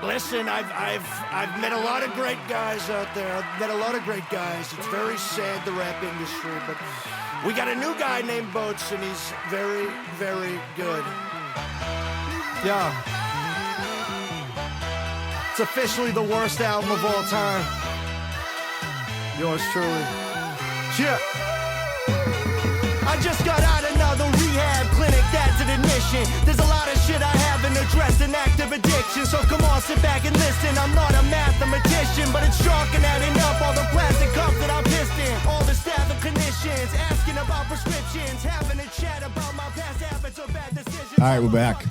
Listen, I've met a lot of great guys out there. I've met a lot of great guys. It's very sad, the rap industry, but we got a new guy named Boats, and he's very, very good. Yeah. It's officially the worst album of all time. Yours truly. Yeah. I just got out another rehab clinic, that's an admission. There's a lot of shit I haven't addressed, an active addiction. So come on, sit back and listen. I'm not a mathematician, but it's chalk and adding up all the plastic cups that I'm pissed in. All the staff and clinicians asking about prescriptions, having a chat about my past habits or bad decisions. All right, we're back.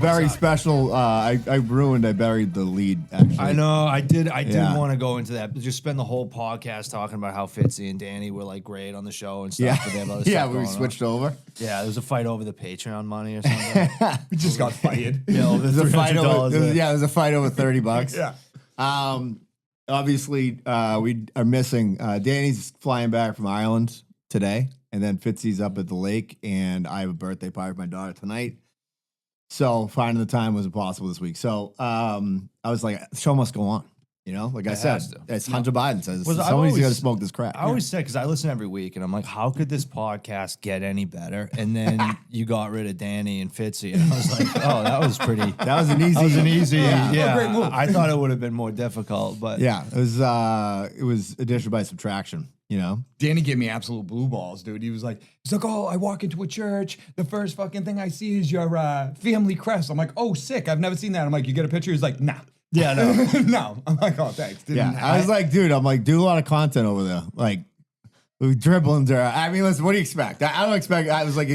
Very special. I buried the lead, actually. I know, I did want to go into that, but just spend the whole podcast talking about how Fitzy and Danny were like great on the show and stuff. Yeah, But they have other yeah, stuff we going switched on. over. Yeah, there was a fight over the Patreon money or something. We just got fired. Yeah, over There's a fight over. $300. There's a fight over $30. Yeah. Obviously, we are missing. Danny's flying back from Ireland today, and then Fitzy's up at the lake, and I have a birthday party for my daughter tonight. So finding the time was impossible this week. So I was like, the show must go on. You know, like I said, as Hunter Biden says, somebody's got to smoke this crap. I always said, because I listen every week, and I'm like, how could this podcast get any better? And then you got rid of Danny and Fitzy, and I was like, oh, that was pretty. That was an easy. Yeah, great move. I thought it would have been more difficult, but Yeah, it was addition by subtraction. You know, Danny gave me absolute blue balls, dude. He's like, oh, I walk into a church. The first fucking thing I see is your family crest. I'm like, oh, sick. I've never seen that. I'm like, you get a picture? He's like, nah. yeah, no. No. I'm like, oh, thanks. yeah. I was like, dude, do a lot of content over there, like dribbling. I mean, listen, what do you expect? I don't expect. I was like,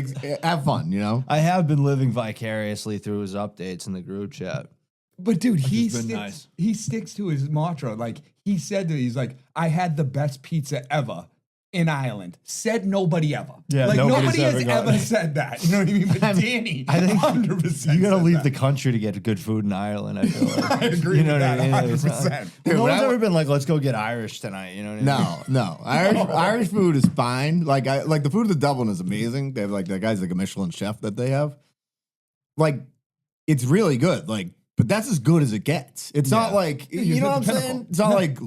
have fun, you know. I have been living vicariously through his updates in the group chat. But dude, he has been sticks, nice. he sticks to his mantra. Like he said he's like, I had the best pizza ever in Ireland. Said nobody ever. Yeah, like nobody's nobody has ever gotten ever it. said that. You know what I mean? But Danny, I think 100%. You got to said leave that. the country to get good food in Ireland. I feel like. I agree You know with what I that. mean? Like, 100%. it's not- Dude, no when one's I- ever been like, let's go get Irish tonight. You know what I mean? No. Irish Irish food is fine. Like the food of Dublin is amazing. They have like that guy's like a Michelin chef that they have. Like it's really good. Like, but that's as good as it gets. It's not like you know what I'm saying. It's not like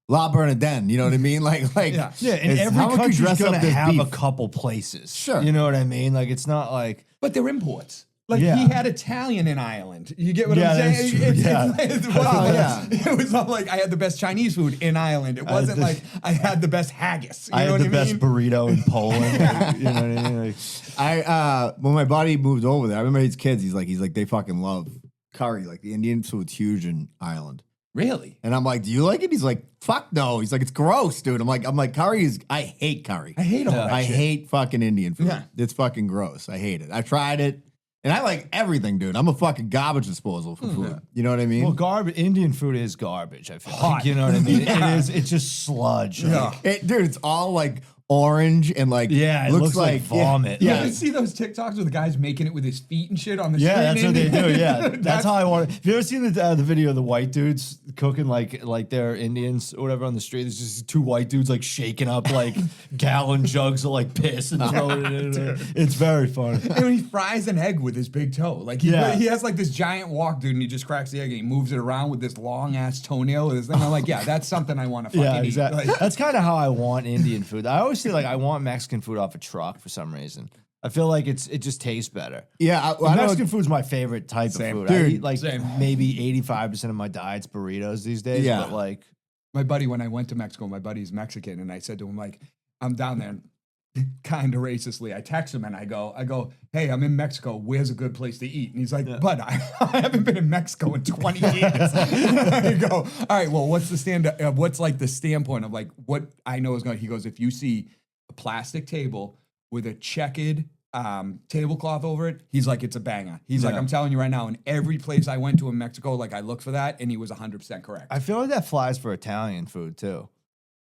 La Bernardin. You know what I mean? Like Yeah. Yeah, and it's every how would you country's dress up gonna this have a beef? couple places. Sure. You know what I mean? Like it's not like But they're imports. Like Yeah. he had Italian in Ireland. You get what Yeah, I'm that's saying? true. It wasn't Oh, like- yeah. It was not like I had the best Chinese food in Ireland. It wasn't like I had the best haggis. You I know had what the best mean? burrito in Poland. Like, you know what I mean? Like, when my buddy moved over there, I remember his kids. He's like they fucking love curry. Like the Indian food's huge in Ireland. Really? And I'm like, do you like it? He's like, fuck no. He's like, it's gross, dude. I'm like, curry is. I hate curry. I hate all that I shit. hate fucking Indian food. Yeah. It's fucking gross. I hate it. I tried it, and I like everything, dude. I'm a fucking garbage disposal for food. You know what I mean? well, garbage. Indian food is garbage. I feel like, you know what I mean. It is. It's just sludge. Like, Dude, it's all like orange and like Yeah, it looks like vomit. You Yeah, ever see those TikToks with the guys making it with his feet and shit on the Yeah, street? that's what they do. Indian? Yeah, that's how I want it. Have you ever seen the video of the white dudes cooking like they're Indians or whatever on the street? There's just two white dudes like shaking up like gallon jugs of like piss and throwing it in there. It's very funny. And when he fries an egg with his big toe, like he has like this giant walk, dude, and he just cracks the egg and he moves it around with this long ass toenail with his thing. I'm like, yeah, that's something I want to fucking Yeah, eat. exactly. Like, That's kind of how I want Indian food. I always say like I want Mexican food off a truck for some reason. I feel like it just tastes better. yeah. I Mexican don't. food's my favorite type Same. of food. I Dude, eat like same. maybe 85% of my diet's burritos these days. Yeah. But like my buddy, when I went to Mexico, my buddy's Mexican, and I said to him, like, I'm down there, kind of racistly. I text him and I go, hey, I'm in Mexico. Where's a good place to eat? And he's like, bud, I haven't been in Mexico in 20 years. I go, all right, well, what's the what's like the standpoint of like what I know is going? He goes, if you see a plastic table with a checkered tablecloth over it, he's like, it's a banger. He's like, I'm telling you right now, in every place I went to in Mexico, like I looked for that, and he was 100% correct. I feel like that flies for Italian food too.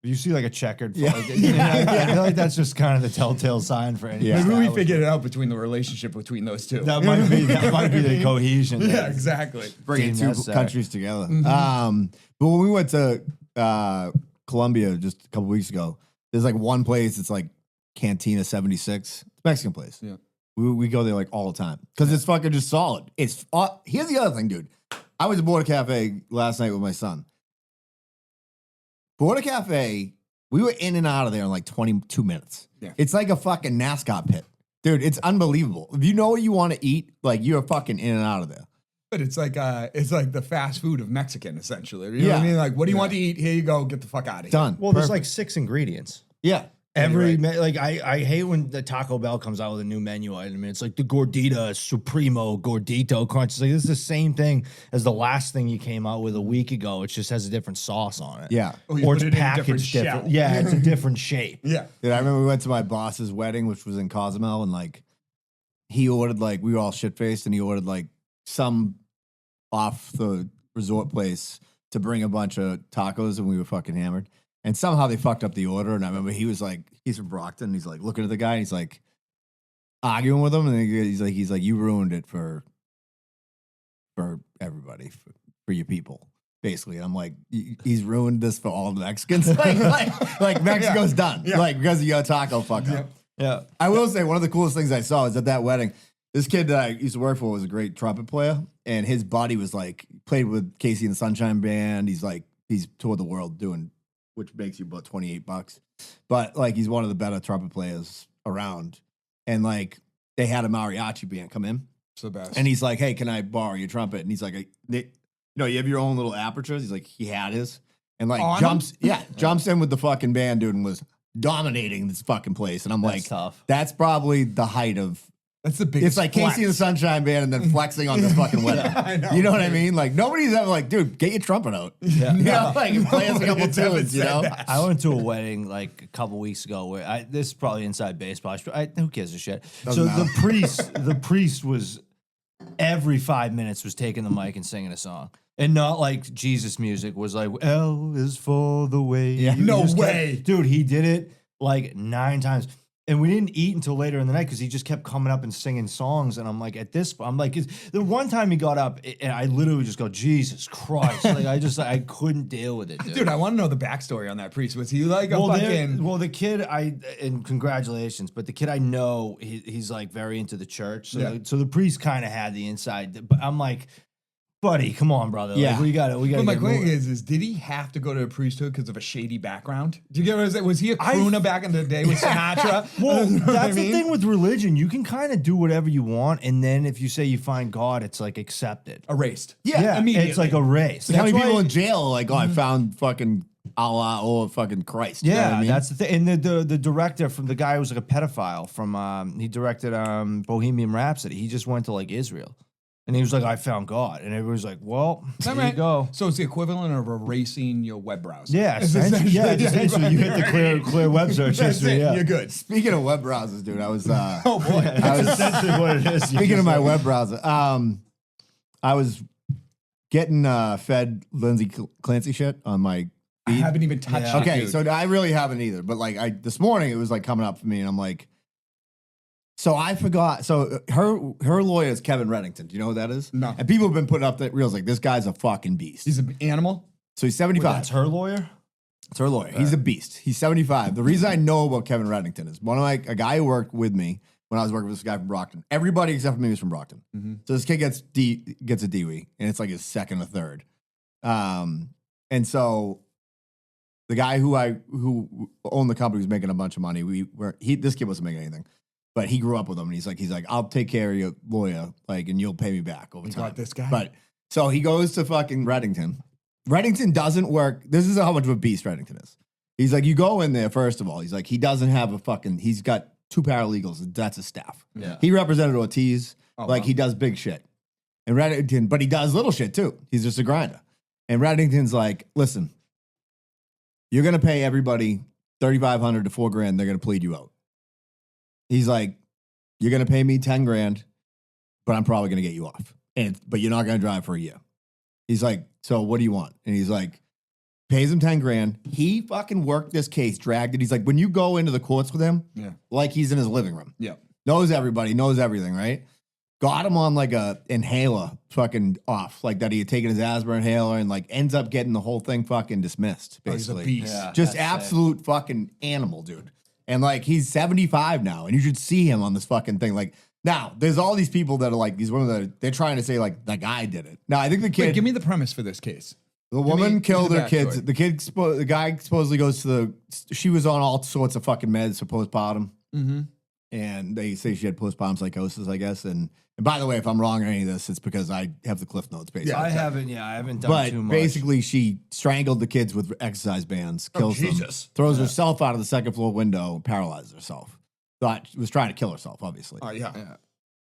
If you see like a checkered, Yeah. like, you know, I feel like that's just kind of the telltale sign for any. Yeah. Maybe we establishment. figured it out between the relationship between those two. That might be the cohesion. Yeah, there. exactly. Bringing Deemed two necessary. countries together. But when we went to Colombia just a couple weeks ago, there's like one place. It's like Cantina 76, Mexican place. Yeah. We go there like all the time because it's fucking just solid. It's here's the other thing, dude. I was at Border Cafe last night with my son. Border Cafe, we were in and out of there in like 22 minutes. Yeah. It's like a fucking NASCAR pit. Dude, it's unbelievable. If you know what you want to eat, like you're fucking in and out of there. But it's like the fast food of Mexican, essentially. You know what I Yeah. mean? Like, what do you want to eat? Here you go. Get the fuck out of here. Done. Well, there's Perfect. like 6 ingredients. Yeah. I hate when the Taco Bell comes out with a new menu item. It's like the Gordita Supremo Gordito Crunch. It's like this is the same thing as the last thing you came out with a week ago. It just has a different sauce on it. Yeah. Oh, you Or put it's it in a different packaged different. shell. Yeah, it's a different shape. Yeah. Dude, I remember we went to my boss's wedding, which was in Cozumel, and like he ordered like we were all shit faced, and he ordered like some off the resort place to bring a bunch of tacos, and we were fucking hammered. And somehow they fucked up the order. And I remember he was like, he's from Brockton. And he's like looking at the guy, and he's like arguing with him, and he's like, you ruined it for everybody, for your people. Basically, I'm like, he's ruined this for all the Mexicans. like Mexico's done. Yeah. Like because of your taco fuck up. Yeah. I will say one of the coolest things I saw is at that wedding. This kid that I used to work for was a great trumpet player, and his buddy was like played with Casey and the Sunshine Band. He's toured the world doing, which makes you about $28, but like he's one of the better trumpet players around. And like they had a mariachi band come in, It's the best. and he's like, "Hey, can I borrow your trumpet?" And he's like, you have your own little apertures." He's like, he had his, and like On jumps in with the fucking band, dude, and was dominating this fucking place. And I'm That's like, tough. that's probably the height of. That's the biggest It's like Casey and the Sunshine Band, and then flexing on this fucking wedding. I know, You know what I dude. mean? Like nobody's ever like, dude, get your trumpet out. Yeah. You know, like play us a couple Nobody's ever tunes. You said know, that. I went to a wedding like a couple weeks ago where this is probably inside baseball. Who gives a shit? Doesn't so matter. the priest was every 5 minutes was taking the mic and singing a song. And not like Jesus music was like, L is for the way. Yeah. You No just kept- way. dude, he did it like 9 times. And we didn't eat until later in the night because he just kept coming up and singing songs. And I'm like, the one time he got up, and I literally just go, Jesus Christ. Like, I couldn't deal with it, dude. Dude, I want to know the backstory on that priest. Was he like a Well, fucking... the kid and congratulations, but the kid I know, he's like very into the church. So, Yeah. so the priest kind of had the inside. But I'm like, buddy, come on, brother. Yeah. Like, we got to. But my question is, did he have to go to a priesthood because of a shady background? Do you get what I was? Was he a crooner back in the day with Sinatra? Well, You know what I that's the mean? thing with religion. You can kind of do whatever you want, and then if you say you find God, it's like accepted. Erased. Yeah, immediately. It's like a race. how many That's people why- in jail are like, oh, I found fucking Allah or fucking Christ. You know Yeah, what I mean? that's the thing. And the director from the guy who was like a pedophile from he directed Bohemian Rhapsody. He just went to like Israel, and he was like, I found God, and everybody's like, well, Is that there you right? go. So it's the equivalent of erasing your web browser. Yeah, It's essentially, essentially you hit the right. clear web search That's history. it. Yeah, You're good. Speaking of web browsers, dude, I was Oh boy. That's essentially what it is. speaking of my web browser. I was getting fed Lindsay Clancy shit on my. I haven't even touched Yeah. it, Okay, dude. so I really haven't either. But like this morning, it was like coming up for me, and I'm like, so I forgot. So her lawyer is Kevin Reddington. Do you know who that is? No. And people have been putting up that reels like this guy's a fucking beast. He's an animal. So he's 75. That's her lawyer. It's her lawyer. He's a beast. He's 75. The reason I know about Kevin Reddington is a guy who worked with me when I was working with this guy from Brockton. Everybody except for me was from Brockton. So this kid gets a DWI, and it's like his second or third. And so the guy who owned the company was making a bunch of money. This kid wasn't making anything, but he grew up with him, and he's like, I'll take care of your lawyer, like, and you'll pay me back over You time. got this guy? But so he goes to fucking Reddington. Reddington doesn't work. This is how much of a beast Reddington is. He's like, you go in there, first of all. He's like, he doesn't have he's got 2 paralegals. That's his staff. Yeah. He represented Ortiz. Oh, like, wow. he does big shit. And Reddington, but he does little shit too. He's just a grinder. And Reddington's like, listen, you're going to pay everybody $3,500 to $4,000. They're going to plead you out. He's like, you're going to pay me $10,000, but I'm probably going to get you off. But you're not going to drive for a year. He's like, so what do you want? And he's like, pays him $10,000. He fucking worked this case, dragged it. He's like, when you go into the courts with him, Yeah. like he's in his living room, Yeah. knows everybody, knows everything, right? Got him on like a inhaler fucking off, like that he had taken his asthma inhaler, and like ends up getting the whole thing fucking dismissed, Oh, he's a basically. beast. Yeah. Just That's absolute fucking animal, dude. And like he's 75 now, and you should see him on this fucking thing. Like Now, there's all these people that are like these women that they're trying to say like the guy did it. Now, I think the kid, Wait, give me the premise for this case. the woman killed give me her the kids. backstory. The guy supposedly goes to she was on all sorts of fucking meds for postpartum. Mm-hmm. And they say she had postpartum psychosis, I guess. And by the way, if I'm wrong on any of this, it's because I have the cliff notes basically. I haven't done But too much. basically, she strangled the kids with exercise bands, kills them, Jesus. throws herself out of the second floor window, paralyzes herself. Thought she was trying to kill herself, obviously. Oh, yeah.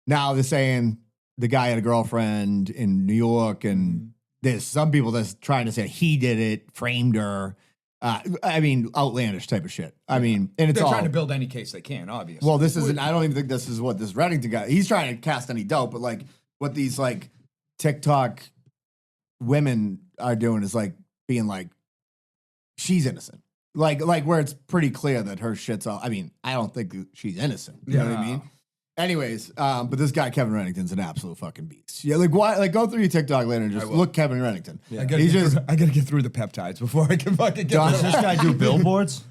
Now they're saying the guy had a girlfriend in New York, and there's some people that's trying to say he did it, framed her. I mean, outlandish type of shit. I mean, and it's They're all trying to build any case they can, obviously. well, this isn't. I don't even think this is what this Reddington guy. He's trying to cast any doubt, but like what these like TikTok women are doing is like being like she's innocent. Like where it's pretty clear that her shit's all. I mean, I don't think she's innocent. You know what I mean? Anyways, but this guy Kevin Reddington's an absolute fucking beast. Yeah, like why? Like go through your TikTok later and just look Kevin Reddington. I gotta get through the peptides before I can fucking get Does through this guy do billboards?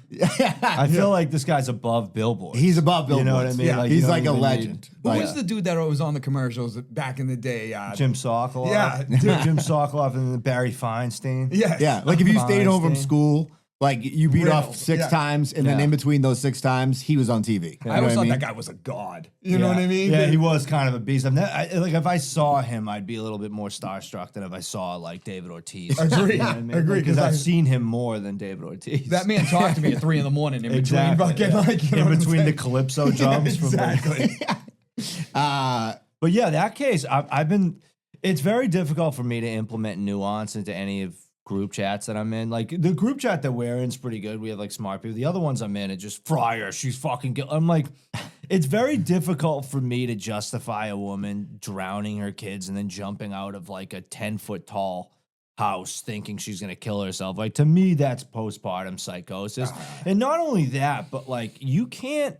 I feel like this guy's above billboards. He's above billboards. You know what I mean? Yeah. Like, He's you don't like a even legend. Who Like, was the dude that was on the commercials back in the day? Jim Sokoloff. Yeah. Jim Sokoloff and then Barry Feinstein. Yes. yeah, like if you stayed home from Feinstein. school, like you beat off Riddled, 6 yeah. times, and then Yeah. in between those 6 times, he was on TV. I always thought that guy was a god. You know what I mean? Yeah, he was kind of a beast. Like if I saw him, I'd be a little bit more starstruck than if I saw like David Ortiz. Agree. You know what I mean? Agree, Because 'cause I've I- seen him more than David Ortiz. That man talked to me at 3 a.m. in between fucking yeah. like you know in what I'm between the saying? calypso drums. Exactly. But yeah, that case, I've been. It's very difficult for me to implement nuance into any of group chats that I'm in. Like the group chat that we're in is pretty good. We have like smart people. The other ones I'm in, it just Fryer. She's fucking. I'm like, it's very difficult for me to justify a woman drowning her kids and then jumping out of like a 10-foot tall house thinking she's gonna kill herself. Like to me, that's postpartum psychosis. And not only that, but like you can't.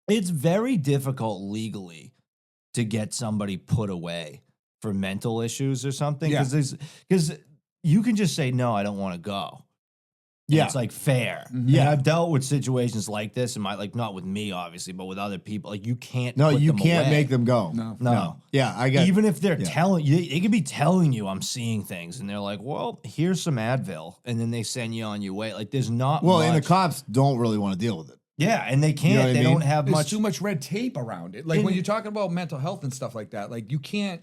It's very difficult legally to get somebody put away for mental issues or something Yeah. because you can just say no, I don't want to go. Yeah. It's like fair. Yeah. And I've dealt with situations like this, and like not with me obviously, but with other people. Like you can't. No, put you them can't away. make them go. No. Yeah, I got. Even if they're yeah. telling you, they could be telling you I'm seeing things, and they're like, "Well, here's some Advil," and then they send you on your way. Like there's not. well, much. and the cops don't really want to deal with it. Yeah, and they can't. You know what I they mean? don't have There's much. too much red tape around it. Like when you're talking about mental health and stuff like that, like you can't.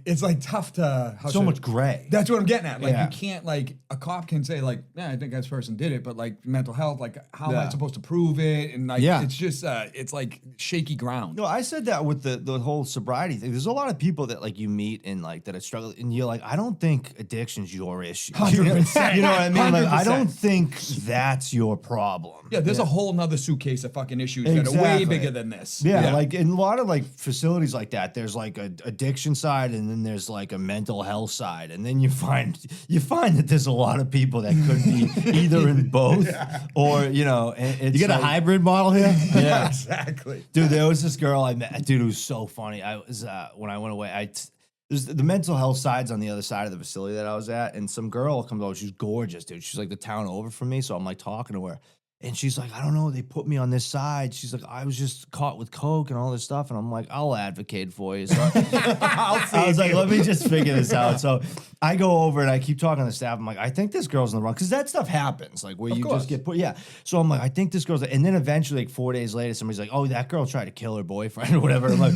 It's like tough to so much gray. That's what I'm getting at. Like Yeah. you can't like a cop can say like, yeah, I think this person did it, but like mental health, like how am I Yeah. supposed to prove it? And like Yeah. it's just it's like shaky ground. No, I said that with the whole sobriety thing. There's a lot of people that like you meet and like that are struggling, and you're like, I don't think addiction's your issue. 100%. You know what I mean? Like, I 100%. don't think that's your problem. Yeah, there's a whole nother suitcase of fucking issues that are way Exactly. bigger than this. Yeah, like in a lot of like facilities like that, there's like a addiction side, and then there's like a mental health side, and then you find that there's a lot of people that could be either in both, or you know, it's You get a like- hybrid model here. Yeah, exactly. dude. There was this girl I met, dude, who was so funny. I was when I went away, there's the mental health side's on the other side of the facility that I was at, and some girl comes over. She's gorgeous, dude. She's like the town over from me, so I'm like talking to her. And she's like, I don't know, they put me on this side. She's like, I was just caught with coke and all this stuff. And I'm like, I'll advocate for you. So I was like, let me just figure this out. So I go over and I keep talking to the staff. I'm like, I think this girl's in the wrong. Because that stuff happens, like where you course. just get put. Yeah. So I'm like, I think this girl's. And then eventually, like 4 days later, somebody's like, oh, that girl tried to kill her boyfriend or whatever. I'm like,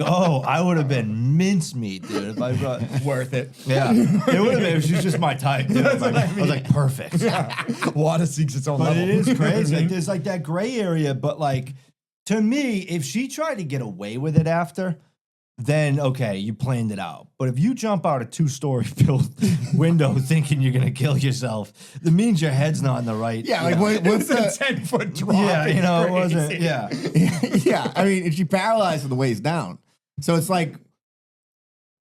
I would have been mincemeat, dude. If I brought. Worth it. Yeah. It would have been. She was just my type, dude. I was like, perfect. Water seeks its own But level. it is crazy. Like there's like that gray area, but like to me, if she tried to get away with it after, then okay, you planned it out. But if you jump out a 2-story built window thinking you're gonna kill yourself, that means your head's not in the right. Yeah, like what's It's a the? 10-foot drop. yeah, you know, it It's wasn't. crazy. Yeah, Yeah, I mean, if she paralyzed from the waist down, so it's like,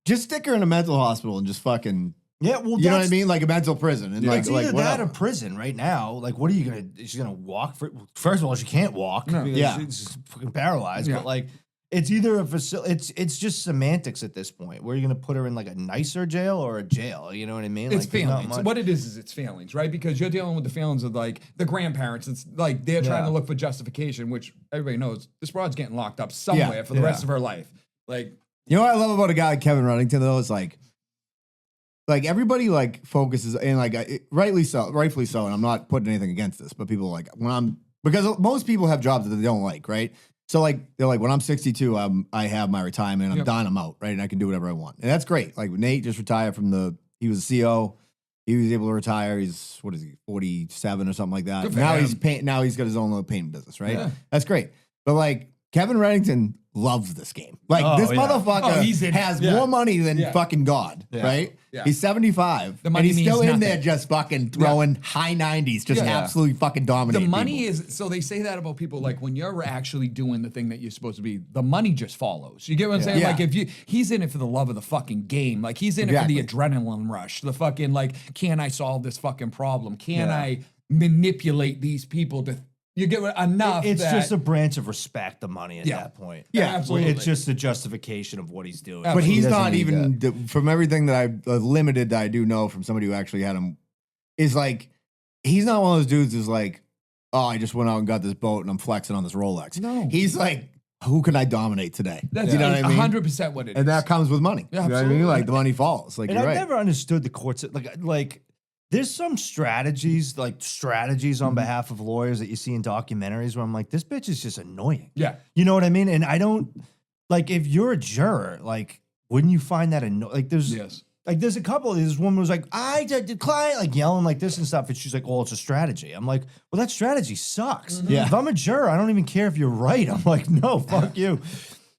just stick her in a mental hospital and just fucking. yeah. Well, You know what I that's- mean? Like a mental prison, and It's either that whatever. or prison right now. Like, what are you gonna? She's gonna walk. First of all, she can't walk. No. Because Yeah. she's fucking paralyzed. Yeah. But like, It's either a facility. It's just semantics at this point. Where are you going to put her in like a nicer jail or a jail? You know what I mean? It's like, there's not feelings. much- What it is it's feelings, right? Because you're dealing with the feelings of like the grandparents. It's like they're trying to look for justification, which everybody knows this broad's getting locked up somewhere for the rest of her life. Like, you know what I love about a guy like Kevin Reddington though is like everybody like focuses and like rightfully so. And I'm not putting anything against this, but people like because most people have jobs that they don't like, right? So like they're like when I'm 62, I have my retirement. I'm done. I'm out, right? And I can do whatever I want, and that's great. Like Nate just retired from he was a CO. He was able to retire. He's 47 or something like that. Now he's got his own little painting business, right? Yeah. That's great. But like Kevin Reddington loves this game. Like this motherfucker has more money than fucking God, right? Yeah. He's 75, and he's still in there just fucking throwing high 90s, just absolutely fucking dominating. The money people. is, so they say that about people, like when you're actually doing the thing that you're supposed to be, the money just follows. You get what I'm saying? Like he's in it for the love of the fucking game. Like he's in it for the adrenaline rush, the fucking like, can I solve this fucking problem? Can I manipulate these people to... You get enough. It's just a branch of respect, the money at that point. Yeah, absolutely. It's just a justification of what he's doing. But he's not even, from everything that I've limited that I do know from somebody who actually had him, is like, he's not one of those dudes who's like, oh, I just went out and got this boat and I'm flexing on this Rolex. No. He's like, who can I dominate today? That's you know what I mean? 100% what it is. And that comes with money. Yeah, you know what I mean? Like the money falls. Like, and you're I've right. never understood the courts. Like there's some strategies on behalf of lawyers that you see in documentaries where I'm like, this bitch is just annoying. Yeah. You know what I mean? And I don't, like, if you're a juror, like, wouldn't you find that annoying? Like, there's a couple, this woman was like, I decline, like, yelling like this and stuff. And she's like, well, it's a strategy. I'm like, well, that strategy sucks. Yeah. If I'm a juror, I don't even care if you're right. I'm like, no, fuck you.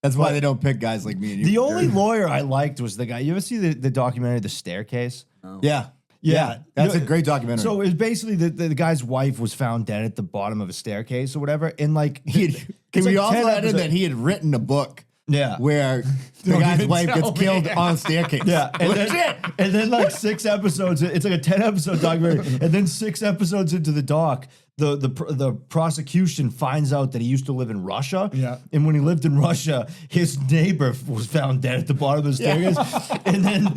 That's why they don't pick guys like me and you. The only lawyer I liked was the guy, you ever see the documentary, The Staircase? Oh. Yeah. Yeah, that's a great documentary. So it was basically the guy's wife was found dead at the bottom of a staircase or whatever. And like, we also added that he had written a book where the guy's wife gets killed on a staircase. Yeah. And then like 6 episodes, it's like a 10-episode documentary. And then 6 episodes into the doc, the prosecution finds out that he used to live in Russia. Yeah. And when he lived in Russia, his neighbor was found dead at the bottom of the staircase. And then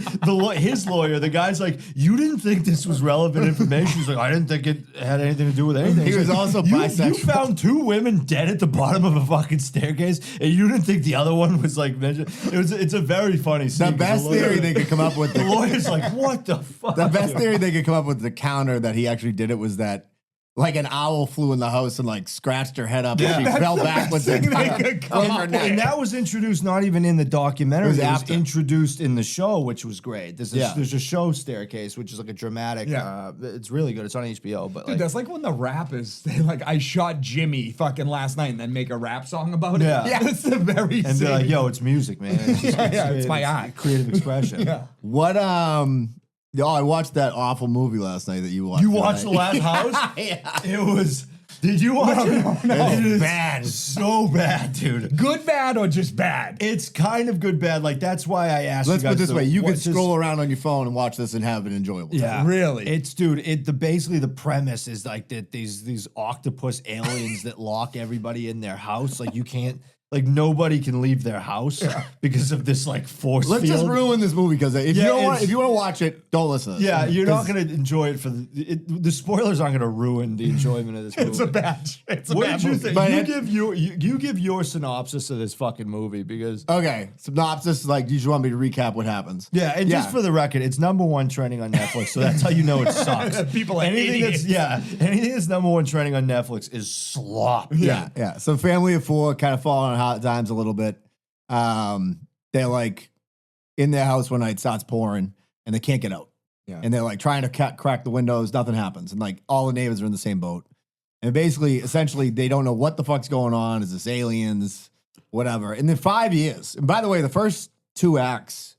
his lawyer, the guy's like, you didn't think this was relevant information. He's like, I didn't think it had anything to do with anything. He was also bisexual. You found 2 women dead at the bottom of a fucking staircase, and you didn't think the other one was like mentioned. It's a very funny scene. The best theory they could come up with. The lawyer's like, what the fuck? The best theory they could come up with, the counter that he actually did it, was that like an owl flew in the house and like scratched her head up and she fell backwards and that was introduced not even in the documentary. It was introduced in the show, which was great. There's a show, Staircase, which is like a dramatic. It's really good. It's on HBO. But dude, that's like when the rappers say like, I shot Jimmy fucking last night, and then make a rap song about it. Yeah, it's a very and be like, yo, it's music, man. It's my art, creative expression. What I watched that awful movie last night that you watched. You watched The Last House? Yeah. It was. Did you watch it? No. It is bad. So bad, dude. Good, bad, or just bad? It's kind of good, bad. Like, that's why I asked Let's you guys. put it this way. You could scroll around on your phone and watch this and have an enjoyable time. Yeah. Really? It's, dude, basically the premise is like that these octopus aliens that lock everybody in their house. Like, you can't. Like, nobody can leave their house because of this, like, force Let's field. just ruin this movie, because if you want to watch it, don't listen to this. Yeah, you're not going to enjoy it for the spoilers aren't going to ruin the enjoyment of this movie. It's a bad. What did you think? You give your synopsis of this fucking movie, because okay, synopsis, like, you just want me to recap what happens? Yeah, and just for the record, it's #1 trending on Netflix, so that's how you know it sucks. People are anything idiots. anything that's #1 trending on Netflix is slop. Yeah. So family of 4 kind of falling on hot times a little bit. They're like in their house one night, it starts pouring, and they can't get out. Yeah. And they're like trying to crack the windows, nothing happens. And like all the neighbors are in the same boat. And essentially, they don't know what the fuck's going on. Is this aliens? Whatever. And then 5 years. And by the way, the first 2 acts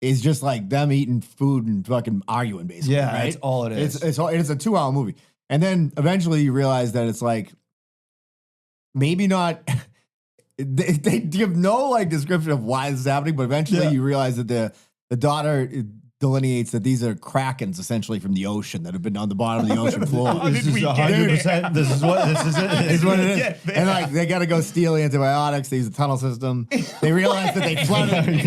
is just like them eating food and fucking arguing, basically. Yeah, right? that's all it is. It's a 2-hour movie. And then eventually you realize that it's like, maybe not. They give no like description of why this is happening, but eventually you realize that the daughter delineates that these are krakens essentially from the ocean that have been on the bottom of the ocean floor. This is 100%. This is what this is. This is what it Yeah, is. And like they got to go steal the antibiotics. They use the tunnel system. They realize that they flooded.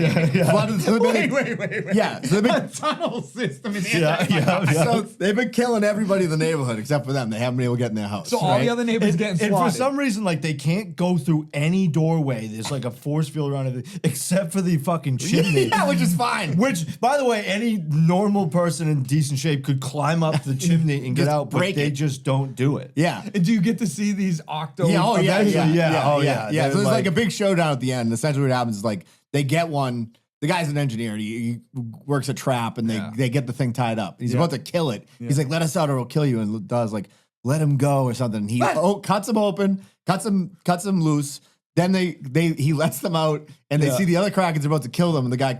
flooded so Wait. Yeah, so they've been, Tunnel system in so they've been killing everybody in the neighborhood except for them. They haven't been able to get in their house. So all right? the other neighbors getting And swatted. for some reason, like they can't go through any doorway. There's like a force field around it, except for the fucking chimney. Yeah, which is fine. Which, by the way, any normal person in decent shape could climb up the chimney and get Just out, but break they it. just don't do it. Yeah. And do you get to see these octo? Yeah, oh yeah, events? yeah. So there's like Like- a big showdown at the end. Essentially, what happens is like they get one. The guy's an engineer. He works a trap, and they get the thing tied up. He's about to kill it. He's like, "Let us out, or we'll kill you." And does like, "Let him go" or something. He cuts him open, cuts him loose. Then he lets them out, and they see the other krakens are about to kill them. And the guy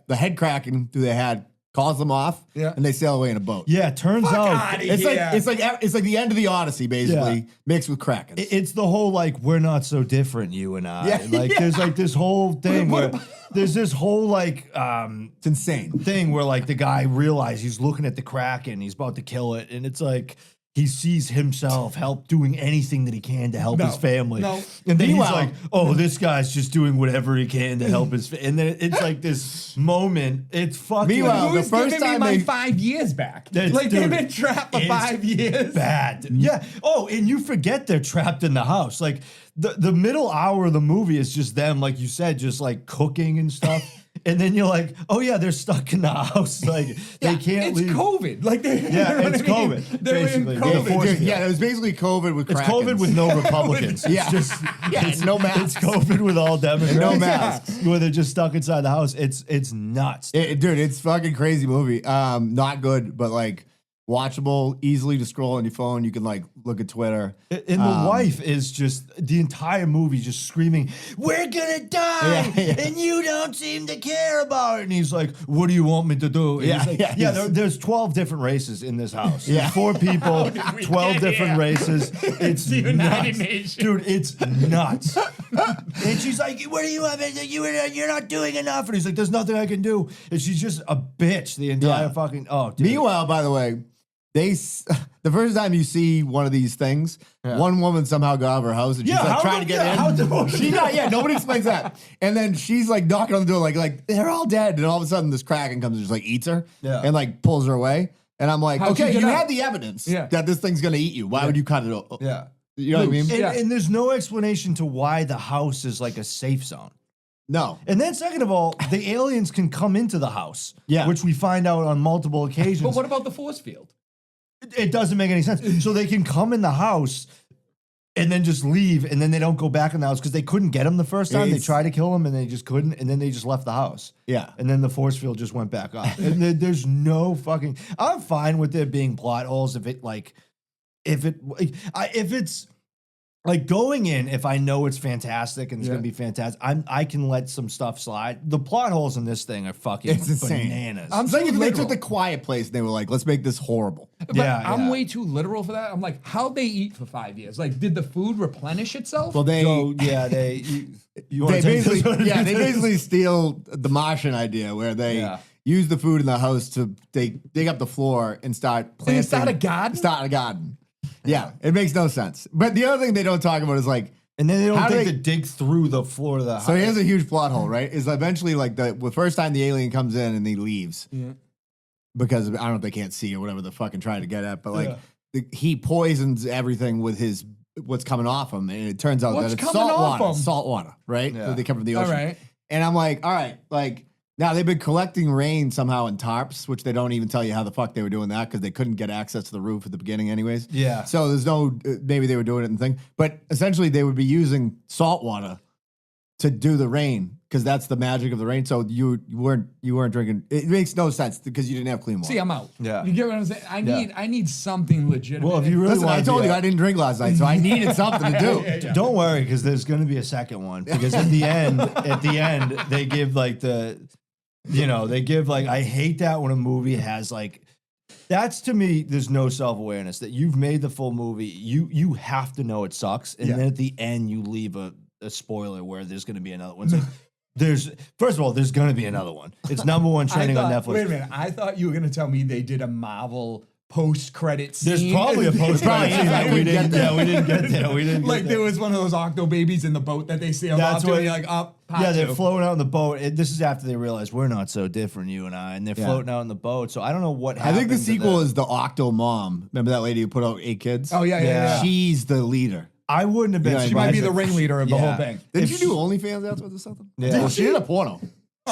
the head kraken who they had calls them off, and they sail away in a boat. Yeah, it turns out outta It's here. like the end of the Odyssey, basically mixed with krakens. it's the whole like we're not so different, you and I. Yeah, Like there's like this whole thing where there's this whole like It's insane. thing where like the guy realizes he's looking at the Kraken, he's about to kill it, and it's like he sees himself doing anything that he can to help his family. no. And then Meanwhile- he's like, oh, this guy's just doing whatever he can to help his and then it's like this moment. It's fucking Meanwhile, Who's the first giving me time my they- 5 years back? That's- Like they've dude, been trapped for it's 5 years. bad. Yeah. Oh, and you forget they're trapped in the house. Like the middle hour of the movie is just them, like you said, just like cooking and stuff. And then you're like, oh yeah, they're stuck in the house. Like they can't It's leave. COVID. Like they, you know what it's I mean? COVID, They're basically. in Yeah, COVID. force Dude, field. yeah, it was basically COVID with It's krakens. COVID with no Republicans. Yeah. It's just it's no masks. it's COVID with all Democrats. no masks. Where they're just stuck inside the house. It's nuts. Dude, it's fucking crazy movie. Not good, but like watchable, easily to scroll on your phone. You can like look at Twitter. And the wife is just the entire movie just screaming, "We're gonna die, and you don't seem to care about it." And he's like, "What do you want me to do?" And he's like, there's 12 different races in this house. Yeah. 4 people, 12 different races. It's The United nuts. Nations. Dude, it's nuts. And she's like, "What do you want? You're not doing enough." And he's like, "There's nothing I can do." And she's just a bitch the entire fucking. Oh, dude. Meanwhile, by the way, the first time you see one of these things, one woman somehow got out of her house and she's like trying to get in. She got nobody explains that. And then she's like knocking on the door, like they're all dead. And all of a sudden, this kraken comes and just like eats her, and like pulls her away. And I'm like, How'd she okay, get you out? had the evidence Yeah. that this thing's gonna eat you. Why would you cut it? Yeah. You know what I mean? And, Yeah. and there's no explanation to why the house is like a safe zone. No. And then, second of all, the aliens can come into the house, which we find out on multiple occasions. But what about the force field? It doesn't make any sense. So they can come in the house and then just leave, and then they don't go back in the house because they couldn't get him the first time. They It's- tried to kill him, and they just couldn't, and then they just left the house. Yeah. And then the force field just went back up. And there's no fucking. I'm fine with there being plot holes if it's. Like going in, if I know it's fantastic and it's gonna be fantastic, I can let some stuff slide. The plot holes in this thing are fucking It's insane. bananas. I'm It's like too if they literal. took the Quiet Place and they were like, let's make this horrible. But Yeah, I'm yeah. way too literal for that. I'm like, how'd they eat for 5 years? Like, did the food replenish itself? Well, they So yeah, you wanna they take this one? basically steal the Martian idea where they use the food in the house to dig up the floor and start planting. start a garden? Start a garden. Yeah, it makes no sense. But the other thing they don't talk about is like, And then they don't How do think they- to dig through the floor of the house. so here's a huge plot hole, right? Is eventually like the first time the alien comes in and he leaves because I don't know if they can't see or whatever they're fucking trying to get at, but like he poisons everything with his what's coming off him, and it turns out What's that it's coming off him? salt water, right? Yeah. So they come from the All ocean. right. And I'm like, all right, like now they've been collecting rain somehow in tarps, which they don't even tell you how the fuck they were doing that because they couldn't get access to the roof at the beginning, anyways. Yeah. So there's no maybe they were doing it in the thing, but essentially they would be using salt water to do the rain because that's the magic of the rain. So you weren't drinking. It makes no sense because you didn't have clean water. See, I'm out. Yeah. You get what I'm saying? I need something legitimate. Well, if you really Listen, want I told you I didn't drink last night, so I needed something to do. Don't worry, because there's going to be a second one. Because at the end, they give like they give like, I hate that when a movie has like, that's to me, there's no self-awareness that you've made the full movie. You have to know it sucks. And then at the end, you leave a spoiler where there's going to be another one. It's like, First of all, there's gonna be another one. It's number one trending on Netflix. Wait a minute. I thought you were going to tell me they did a Marvel post-credit scene. There's probably a post-credit scene that we didn't get. We didn't get there. We didn't. Like get there there. was one of those octo babies in the boat that they sailed That's off to. what- And you're like, oh, part Yeah, they're two. floating out on the boat. This is after they realize we're not so different, you and I, and they're Yeah. floating out on the boat. So I don't know what I happened. think the to sequel is the Octo Mom. Remember that lady who put out 8 kids? Oh, yeah. She's the leader. I wouldn't have been. Yeah, She might be surprised the if- ringleader of the Yeah. whole thing. Didn't If she do OnlyFans afterwards or something? Yeah. Well, she did a porno.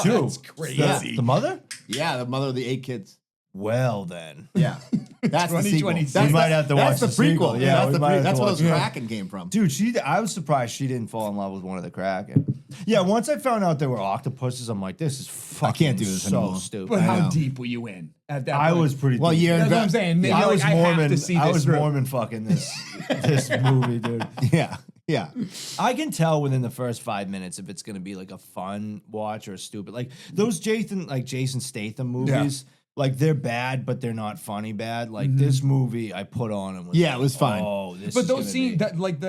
True. That's crazy. Yeah. The mother? Yeah, the mother of the 8 kids. Well, then. Yeah. That's the sequel. 2026. That's We might have to that's watch the the sequel. prequel. Yeah, Yeah, we that's might have to that's where watch those it. Kraken came from. Dude, I was surprised she didn't fall in love with one of the Kraken. Yeah, once I found out they were octopuses, I'm like, this is fucking can't do this so anymore. stupid. But I how know. deep were you in at that I point? was pretty. Well, deep. you're That's what I'm saying. Yeah, You're I was like, I have Mormon. to see I this was through. Mormon fucking this movie, dude. Yeah. Yeah. I can tell within the first 5 minutes if it's gonna be like a fun watch or a stupid. Like those Jason Statham movies. Like they're bad, but they're not funny bad. Like this movie, I put on and was Yeah, like, it was fine. Oh, this. But is those gonna scenes, be- that like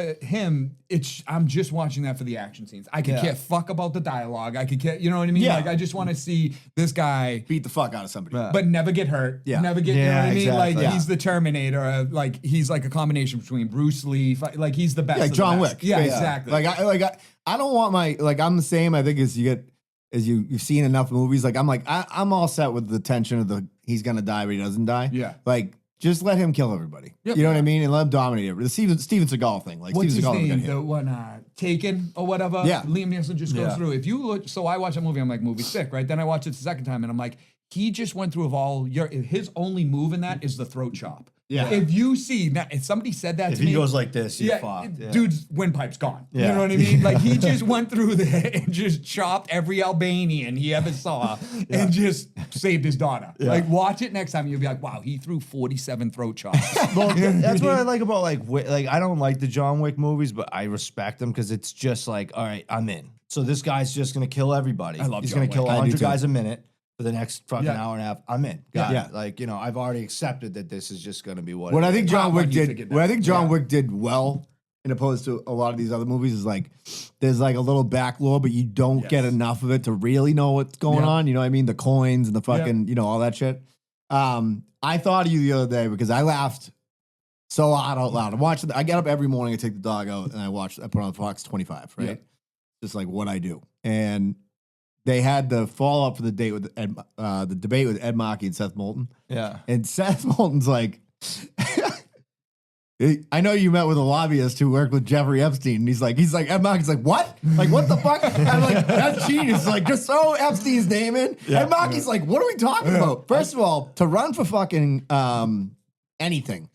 I'm just watching that for the action scenes. I could Yeah. care fuck about the dialogue. I could care, you know what I mean? Yeah. Like I just want to see this guy, Beat the fuck out of somebody. Yeah. but never get hurt. Yeah. Never get, you know Yeah, what I mean? exactly. Like Yeah. he's the Terminator. Like he's like a combination between Bruce Lee. Like he's the best. Like of the John best. Wick. Yeah, basically. exactly. I don't want I'm the same. I think as you've seen enough movies. Like I'm all set with the tension of he's gonna die but he doesn't die. Yeah. Like just let him kill everybody. Yep. You know what I mean? And let him dominate everybody. The Steven Seagal thing. Like What's his Steven Seagal name? got hit. The one Taken or whatever. Yeah. Liam Neeson just goes Yeah. through. If you look, so I watch that movie, I'm like, movie sick, right? Then I watch it the second time, and I'm like, he just went through his only move in that is the throat chop. Yeah. If you see now, if somebody said that if to me, he goes like this, you're fucked. Yeah. dude's windpipe's gone. You Yeah. know what I mean? Like he just went through there and just chopped every Albanian he ever saw and just saved his daughter. Like watch it next time, you'll be like, wow, he threw 47 throat chops. Well, that's what I like about like I don't like the John Wick movies, but I respect them because it's just like, all right, I'm in. So this guy's just gonna kill everybody. I love He's John gonna kill Wick. I do 100 too. guys a minute for the next fucking Yeah. hour and a half. I'm in. Got Yeah. it. Like I've already accepted that this is just gonna be what. What it I think is. John Top Wick one, you did. figured What I that. think John Yeah. Wick did well, in opposed to a lot of these other movies, is like there's like a little back lore, but you don't get Yes. enough of it to really know what's going Yeah. on. You know what I mean? The coins and the fucking, all that shit. I thought of you the other day because I laughed so hard out loud. I get up every morning, I take the dog out, and I put on Fox 25, right? Yeah. Just like what I do. And they had the follow up for the debate with Ed Markey and Seth Moulton. Yeah. And Seth Moulton's like, I know you met with a lobbyist who worked with Jeffrey Epstein. And he's like, Ed Markey's like, what? Like, what the fuck? I'm like, that's genius. Like, just throw Epstein's name in. Ed Markey's like, what are we talking about? First of all, to run for fucking anything,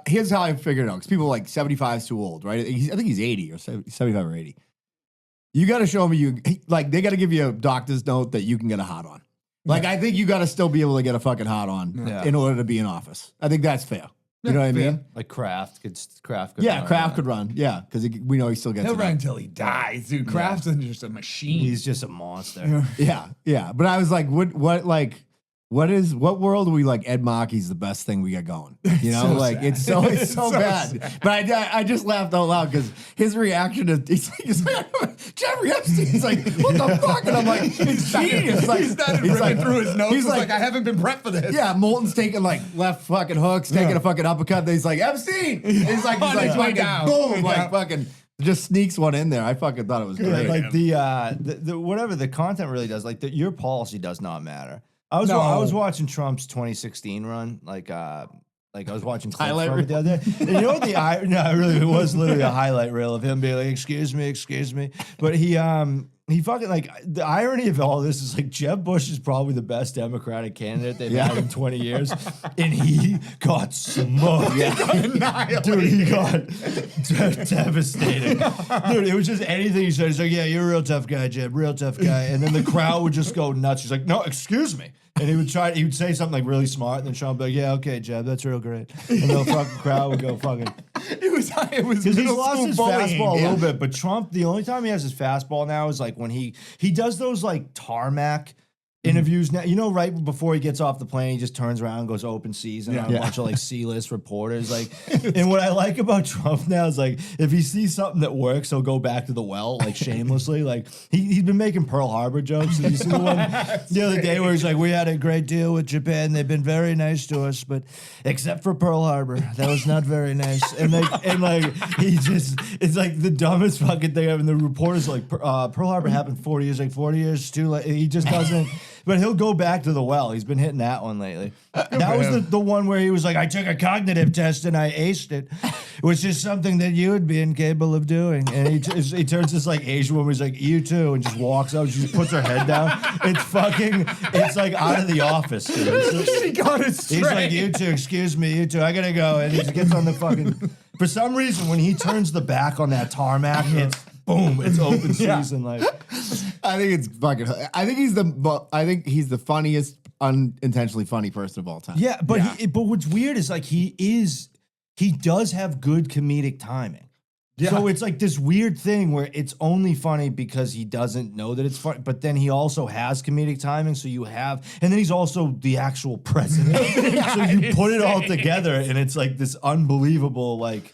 here's how I figured it out. Because people are like 75 is too old, right? I think he's 80 or 75 or 80. You got to show me they got to give you a doctor's note that you can get a hot on. Like, I think you got to still be able to get a fucking hot on Yeah. in order to be in office. I think that's fair. You know what I fair. mean? Like Kraft could Yeah, run, Kraft could run. Yeah, because we know he still gets He'll it run up. until he dies, dude. Kraft's just a machine. He's just a monster. Yeah. But I was like, what world are we like? Ed Markey's the best thing we got going. You know, so like sad. it's so So bad. sad. But I just laughed out loud because his reaction to he's like Jeffrey Epstein. He's like, what the fuck? And I'm like, it's genius. Like, he started he's ripping like- through his notes. He's He's like, I haven't been prepped for this. yeah, Moulton's taking like left fucking hooks, taking a fucking uppercut. Then he's like, Epstein. He's like On his way fucking down. boom, Yeah. like fucking just sneaks one in there. I fucking thought it was great. Like the whatever the content really does, like your policy does not matter. I was No. watching Trump's 2016 run, like I was watching clips Highlight from it the other day. And you know what it was literally a highlight reel of him being like, excuse me. But he fucking like the irony of all this is like Jeb Bush is probably the best Democratic candidate they've had in 20 years. And he got smoked. Dude, he got devastated. Dude, it was just anything he said. He's like, yeah, you're a real tough guy, Jeb, real tough guy. And then the crowd would just go nuts. He's like, no, excuse me. And he would say something like really smart, and then Sean would be like, yeah, okay, Jeb, that's real great. And the fucking crowd would go fucking. It was Because he's middle lost school his bullying. fastball a Yeah. little bit, but Trump, the only time he has his fastball now is like when he does those like tarmac interviews now. You know, right before he gets off the plane, he just turns around and goes open season on a Yeah. bunch of like C-list reporters. Like, and what I like about Trump now is like, if he sees something that works, he'll go back to the well, like shamelessly. Like he's been making Pearl Harbor jokes. Did you see the one the other day where he's like, "We had a great deal with Japan. They've been very nice to us, but except for Pearl Harbor, that was not very nice." And like he just, it's like the dumbest fucking thing ever. And the reporter's like, Pearl Harbor happened 40 years, like 40 years too late. He just doesn't. But he'll go back to the well. He's been hitting that one lately. That was the one where he was like, "I took a cognitive test and I aced it, which is something that you would be incapable of doing." And he turns this like Asian woman, he's like, "You too," and just walks out. She just puts her head down. It's like out of The Office, dude. She got it straight. He's like, "You too, excuse me, you too, I gotta go." And he gets on the fucking, for some reason, when he turns the back on that tarmac, it's boom, it's open season. Like, I think it's fucking. I think he's the funniest, unintentionally funny person of all time. yeah, but but what's weird is like he does have good comedic timing. Yeah. So it's like this weird thing where it's only funny because he doesn't know that it's funny, but then he also has comedic timing. So you have, and then he's also the actual president. So you put it all together, and it's like this unbelievable, like,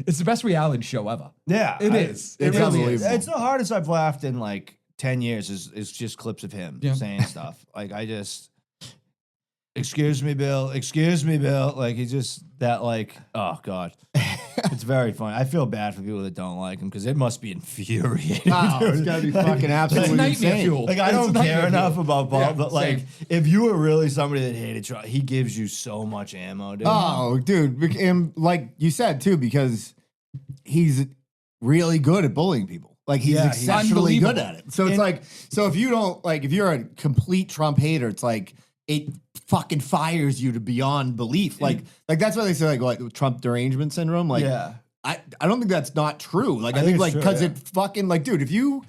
It's the best reality show ever. yeah, It is. It's really unbelievable. is. It's the hardest I've laughed in like 10 years is just clips of him saying stuff. Like I just, excuse me, Bill. Like he's just that like, oh God. It's very funny. I feel bad for people that don't like him because it must be infuriating. Oh, it's gotta be fucking absolutely nightmare insane. fuel. Like I It's don't nightmare care enough fuel. about Bob, Yeah, but like same. if you were really somebody that hated Trump, he gives you so much ammo, dude. Oh, dude, and like you said too, because he's really good at bullying people. Like he's Yeah, he's exceptionally good unbelievable. at it. So it's like, so if you don't like, if you're a complete Trump hater, it's like it fucking fires you to beyond belief. Like that's why they say like Trump derangement syndrome. Like, Yeah. I don't think that's not true. Like I think think it's like true, because yeah. it fucking like, dude, if you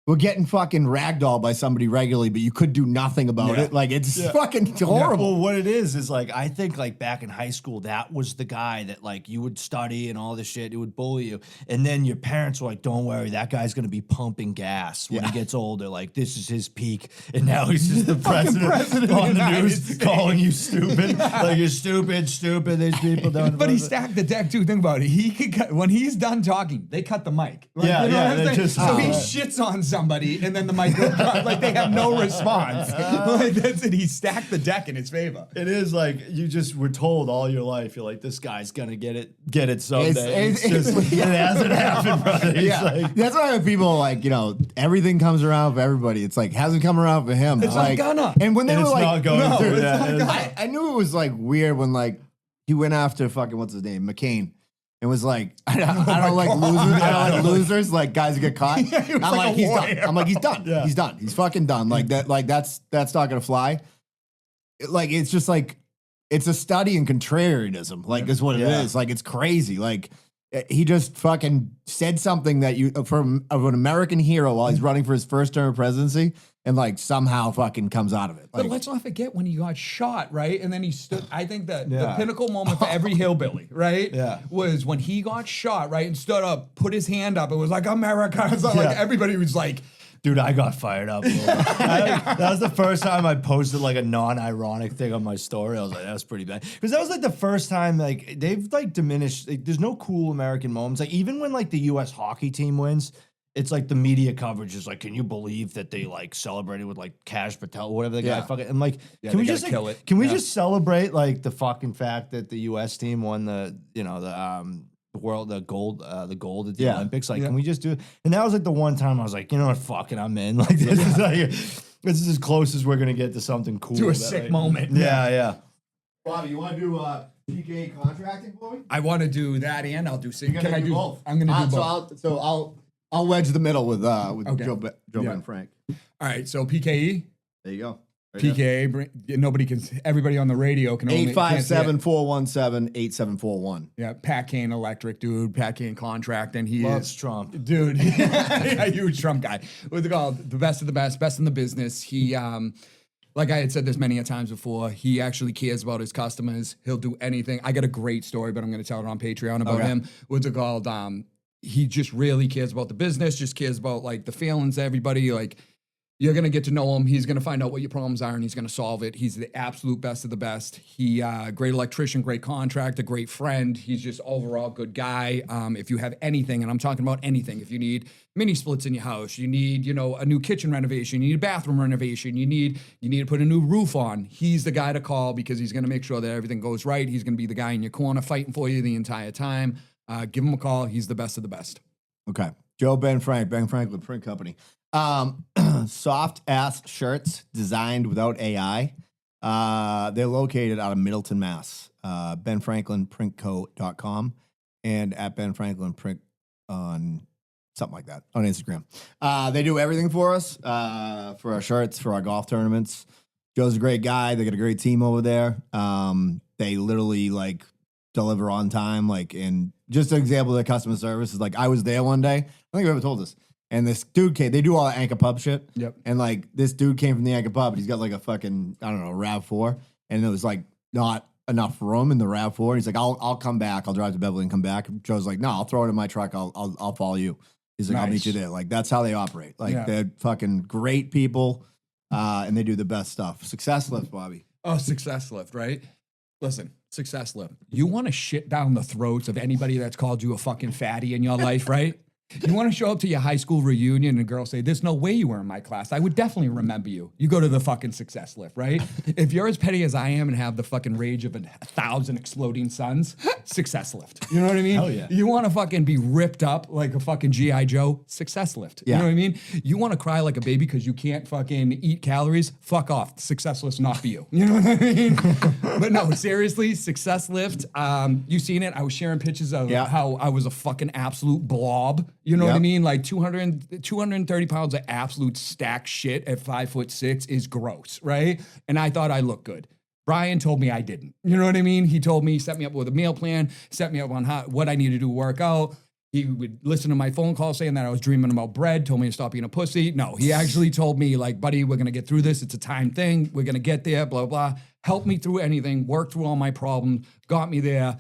were getting fucking ragdolled by somebody regularly, but you could do nothing about Yeah. it, like it's fucking horrible. Well, what it is like I think like back in high school, that was the guy that like you would study and all this shit. It would bully you, and then your parents were like, "Don't worry, that guy's gonna be pumping gas when he gets older. Like this is his peak." And now he's just the president on the news calling you stupid. Like you're stupid. These people don't. But he stacked the deck too. Think about it. He could cut, when he's done talking, they cut the mic. Like, Yeah, you know yeah, what I'm they saying? just- so he shits on somebody, and then the mic goes dry. Like they have no response. Like that's it. He stacked the deck in his favor. It is like you just were told all your life. You're like, this guy's gonna get it someday. It hasn't happened, brother. He's Yeah, like, that's why people like, you know, everything comes around for everybody. It's like hasn't come around for him. It's like, not gonna. And when they and were it's like, not going no, through. it's Yeah, not it is. gonna. I knew it was like weird when like he went after fucking what's his name, McCain. And was like, I don't like losers. I don't like losers. Like guys who get caught. was I'm like like, a he's warrior. done. I'm like, he's done. Yeah. He's done. He's fucking done. Like that. Like that's not gonna fly. Like it's just like it's a study in contrarianism. Like is what it Yeah. is. Like it's crazy. Like he just fucking said something that of an American hero while he's running for his first term of presidency, and like somehow fucking comes out of it. But Like, let's not forget when he got shot, right? And then he stood. I think that the Yeah. pinnacle moment for every hillbilly, right? Yeah. Was when he got shot, right? And stood up, put his hand up. It was like America. It's like everybody was like, dude, I got fired up. That was the first time I posted like a non-ironic thing on my story. I was like, that's pretty bad. Because that was like the first time like they've like diminished. Like, there's no cool American moments. Like even when like the U.S. hockey team wins, it's like the media coverage is like, can you believe that they like celebrated with like Cash Patel or whatever the guy Yeah. fucking. I'm like, Yeah, can they we gotta just kill it. Can we Yeah. just celebrate like the fucking fact that the U.S. team won the gold at the Yeah. Olympics? Like, Yeah. can we just do it? And that was like the one time I was like, you know what, fuck it, I'm in. Like this is like, this is as close as we're gonna get to something cool. to a that, sick like- moment. Yeah. Bobby, you want to do PK contracting for me? I want to do that, and I'll do. You're Can gonna I do do both. I'm gonna do so both. I'll wedge the middle with Okay. Joe Yeah. Ben Frank. All right. So PKE, There you go. PKA. Nobody can. Everybody on the radio can only. can't see it. 857-417-8741. Yeah, Pat Kane Electric, dude. Pat Kane contract, and he Loves is Trump. dude. A huge Trump guy. What's it called? The best of the best, best in the business. He, like I had said this many a times before, he actually cares about his customers. He'll do anything. I got a great story, but I'm going to tell it on Patreon about him. What's it called? He just really cares about the business. Just cares about like the feelings of everybody. Like You're going to get to know him. He's going to find out what your problems are and he's going to solve it. He's the absolute best of the best. He, great electrician, great contractor, great friend. He's just overall good guy. If you have anything, and I'm talking about anything, if you need mini splits in your house, you need, you know, a new kitchen renovation, you need a bathroom renovation, you need to put a new roof on, he's the guy to call because he's going to make sure that everything goes right. He's going to be the guy in your corner fighting for you the entire time. Give him a call. He's the best of the best. Okay. Joe Ben Franklin Print Company. Soft ass shirts designed without AI. They're located out of Middleton, Mass. BenFranklinPrintCo.com and at Ben Franklin Print on something like that on Instagram. They do everything for us, for our shirts, for our golf tournaments. Joe's a great guy. They got a great team over there. They literally like deliver on time. Like, and just an example of their customer service is like, I was there one day. I think I've ever told this. And this dude came, they do all the Anchor Pub shit. Yep. And like this dude came from the Anchor Pub, and he's got like a fucking, I don't know, RAV4. And it was like not enough room in the RAV4. And he's like, I'll come back. I'll drive to Beverly and come back. Joe's like, no, I'll throw it in my truck. I'll follow you. He's like, I'll meet you there. Like, that's how they operate. Like, they're fucking great people. And they do the best stuff. Success Lift, Bobby. Oh, Success Lift, right? Listen, Success Lift. You want to shit down the throats of anybody that's called you a fucking fatty in your life, right? You want to show up to your high school reunion and a girl say, there's no way you were in my class. I would definitely remember you. You go to the fucking Success Lift, right? If you're as petty as I am and have the fucking rage of 1,000 exploding suns, Success Lift. You know what I mean? Hell yeah. You want to fucking be ripped up like a fucking G.I. Joe? Success Lift. Yeah. You know what I mean? You want to cry like a baby because you can't fucking eat calories? Fuck off. Success Lift's not for you. You know what I mean? But no, seriously, Success Lift. You seen it? I was sharing pictures of how I was a fucking absolute blob. You know what I mean? Like 230 pounds of absolute stack shit at 5'6" is gross, right? And I thought I looked good. Brian told me I didn't. You know what I mean? He told me, set me up with a meal plan, set me up on what I needed to do to work out. He would listen to my phone call saying that I was dreaming about bread, told me to stop being a pussy. No, he actually told me, like, buddy, we're going to get through this. It's a time thing. We're going to get there, blah, blah. Helped me through anything, worked through all my problems, got me there.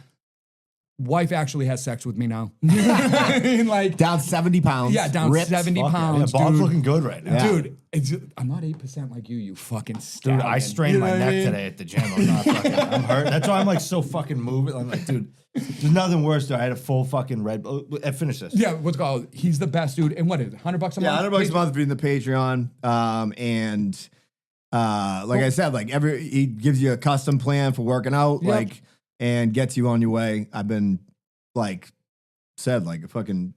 Wife actually has sex with me now. I mean, like, Down 70 pounds. yeah, down ripped. 70 pounds. Yeah, Bob's dude. looking good right now. Yeah. Dude, I'm not 8% like you fucking Dude, stallion. I strained You know my what I neck mean? today at the gym. I'm not fucking, I'm hurt. That's why I'm like so fucking moving. I'm like, dude, there's nothing worse. Dude. I had a full fucking Red Bull. Finish this. Yeah, what's it called? He's the best dude. And what is it, $100 a month? Yeah, $100 a month being the Patreon. Like I said, like he gives you a custom plan for working out, Yep. like, and gets you on your way. I've been like said, like a fucking,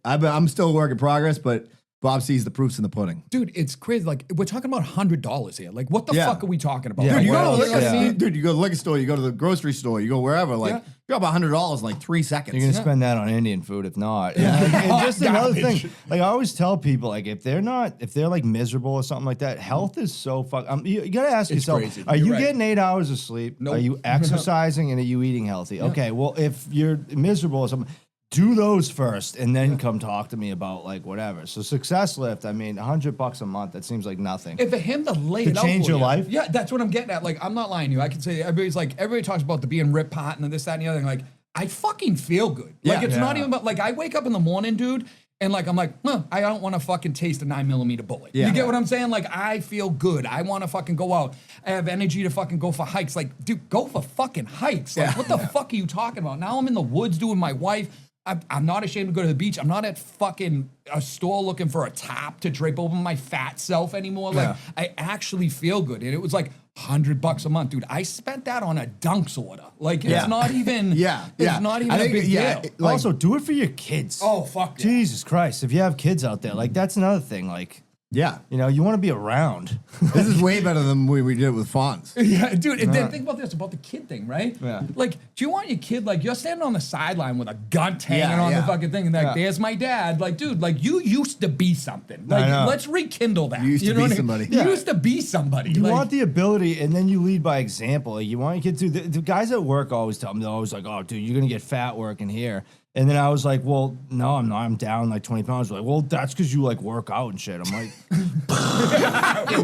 I'm still a work in progress, but Bob sees the proofs in the pudding. Dude, it's crazy. Like, we're talking about $100 here. Like, what the Yeah. fuck are we talking about? Yeah, Like, Dude, you where go to else? the liquor, Yeah. dude, you go to the liquor store, you go to the grocery store, you go wherever, like, Yeah. you got about $100 in like 3 seconds. You're gonna spend that on Indian food if not. And just another thing, like I always tell people, like if they're like miserable or something like that, health is so you gotta ask yourself: crazy. Are You're you right. getting 8 hours of sleep? Nope. Are you exercising and are you eating healthy? Okay, well if you're miserable or something, do those first and then come talk to me about like whatever. So Success Lift, I mean, $100 a month. That seems like nothing. And for him to lay To it out change for your you. life? Yeah, that's what I'm getting at. Like, I'm not lying to you. I can say everybody talks about the being ripped pot and this, that, and the other thing. Like, I fucking feel good. Like, Yeah. it's not even about, like, I wake up in the morning, dude, and like, I'm like, I don't want to fucking taste a 9mm bullet. Yeah. You get what I'm saying? Like, I feel good. I want to fucking go out. I have energy to fucking go for hikes. Like, dude, go for fucking hikes. Like, what the fuck are you talking about? Now I'm in the woods doing my wife. I'm not ashamed to go to the beach. I'm not at fucking a store looking for a top to drape over my fat self anymore. Like, I actually feel good. And it was like $100 a month, dude. I spent that on a Dunks order. Like, it's not even, it's not even a big deal. like- also, do it for your kids. Oh, fuck yeah. Jesus Christ! If you have kids out there, like that's another thing. Like, Yeah. you know, you want to be around. This is way better than we did with Fonz. Yeah, dude, and then think about this, about the kid thing, right? Yeah. Like, do you want your kid, like, you're standing on the sideline with a gun hanging on the yeah. fucking thing, and like, there's my dad. Like, dude, like, you used to be something. I Like, know. let's rekindle that. You used to know be what I mean? somebody. You Yeah. used to be somebody. You Like, want the ability, and then you lead by example. Like, you want your kids to. The guys at work always tell me, they're always like, "Oh, dude, you're gonna get fat working here." And then I was like, "Well, no, I'm not. I'm down like 20 pounds." They're like, well, that's because you like work out and shit. I'm like,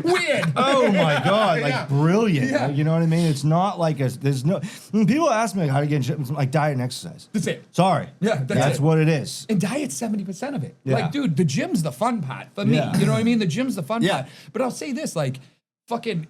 weird. "Oh my god, like brilliant. Yeah. You know what I mean? It's not like there's no. When people ask me like, how to get in shape, it's like diet and exercise. That's it. Sorry. Yeah, that's it. what it is. And diet's 70% of it. Yeah. Like, dude, the gym's the fun part for me. Yeah. You know what I mean? The gym's the fun Yeah. part. But I'll say this, like, fucking,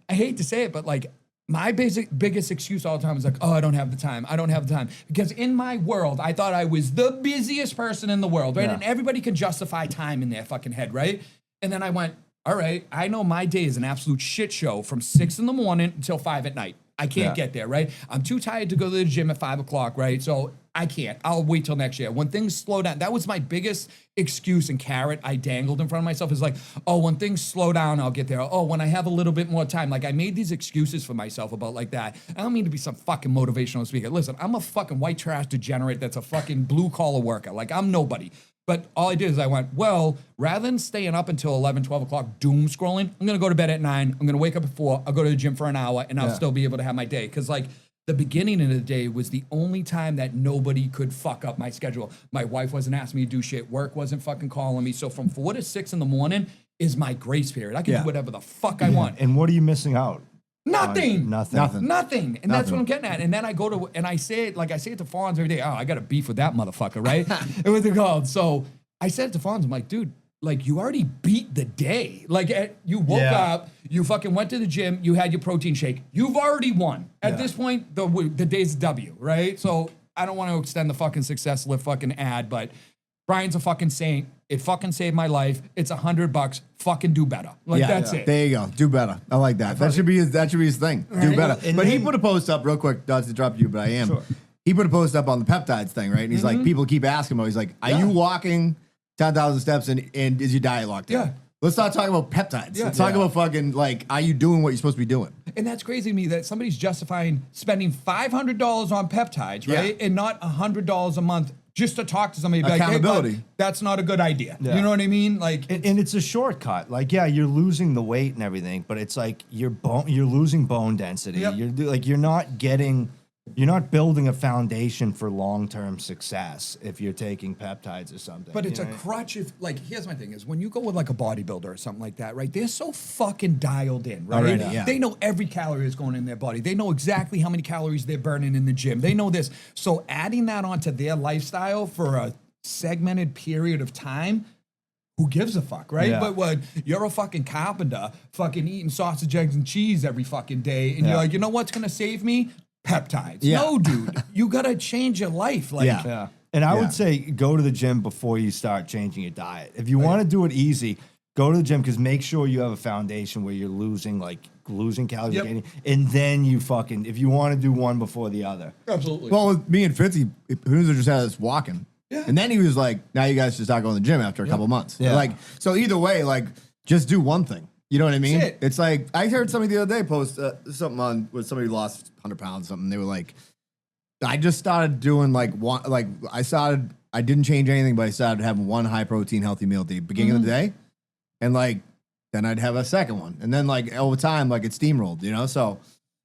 I hate to say it, but like, my biggest excuse all the time is like, oh, I don't have the time. I don't have the time. Because in my world, I thought I was the busiest person in the world, right? Yeah. And everybody can justify time in their fucking head, right? And then I went, all right, I know my day is an absolute shit show from 6 a.m. until 5 p.m. I can't get there, right? I'm too tired to go to the gym at 5 o'clock, right? So I can't. I'll wait till next year. When things slow down, that was my biggest excuse and carrot I dangled in front of myself is like, oh, when things slow down, I'll get there. Oh, when I have a little bit more time. Like I made these excuses for myself about like that. I don't mean to be some fucking motivational speaker. Listen, I'm a fucking white trash degenerate that's a fucking blue collar worker. Like I'm nobody. But all I did is I went, well, rather than staying up until 11, 12 o'clock doom scrolling, I'm going to go to bed at 9. I'm going to wake up at 4. I'll go to the gym for an hour and I'll still be able to have my day. Because like the beginning of the day was the only time that nobody could fuck up my schedule. My wife wasn't asking me to do shit. Work wasn't fucking calling me. So from 4 to 6 in the morning is my grace period. I can do whatever the fuck I want. And what are you missing out? Nothing. Nothing. And that's what I'm getting at. And then I go to, and I say it, like I say it to Fonz every day. Oh, I got a beef with that motherfucker, right? It was called. So I said to Fonz, I'm like, dude, like you already beat the day. Like you woke up, you fucking went to the gym, you had your protein shake. You've already won. At this point, the day's W, right? So I don't want to extend the fucking success lift fucking ad, but Brian's a fucking saint. It fucking saved my life. It's $100. Fucking do better. Like that's it. There you go. Do better. I like that. That should be his thing. Do better. And but he then- put a post up real quick. Not to interrupt you, but I am. Sure. He put a post up on the peptides thing, right? And he's like, people keep asking him. He's like, are you walking 10,000 steps and is your diet locked in? Yeah. Let's not talk about peptides. Yeah. Let's talk about fucking like, are you doing what you're supposed to be doing? And that's crazy to me that somebody's justifying spending $500 on peptides, right? And not $100 a month just to talk to somebody. Be like, Accountability. hey, bud, that's not a good idea. Yeah. You know what I mean? Like, And it's a shortcut. Like, yeah, you're losing the weight and everything, but it's like you're losing bone density. Yep. You're not building a foundation for long-term success if you're taking peptides or something. but it's you a know? crutch. If like, here's my thing: is when you go with like a bodybuilder or something like that, right? They're so fucking dialed in, right? Already, yeah. They know every calorie that's going in their body. They know exactly how many calories they're burning in the gym. They know this. So adding that onto their lifestyle for a segmented period of time. Who gives a fuck, right? Yeah. But what you're a fucking carpenter, fucking eating sausage, eggs, and cheese every fucking day, and you're like, you know what's gonna save me? Peptides. Yeah. No, dude, you gotta change your life. Like, Yeah. And I would say go to the gym before you start changing your diet. If you want to do it easy, go to the gym because make sure you have a foundation where you're losing calories, Yep. gaining, and then you fucking, if you want to do one before the other. absolutely. Well, with me and Fitzy, Hooser just had us walking. Yeah. And then he was like, now you guys should start going to the gym after a couple months. Yeah. Like, so either way, like, just do one thing. You know what I mean? That's it. It's like, I heard somebody the other day post something on where somebody lost 100 pounds or something. They were like, I just started doing like one, like, I didn't change anything, but I started having one high protein, healthy meal at the beginning of the day. And like, then I'd have a second one. And then like over time, like it steamrolled, you know? So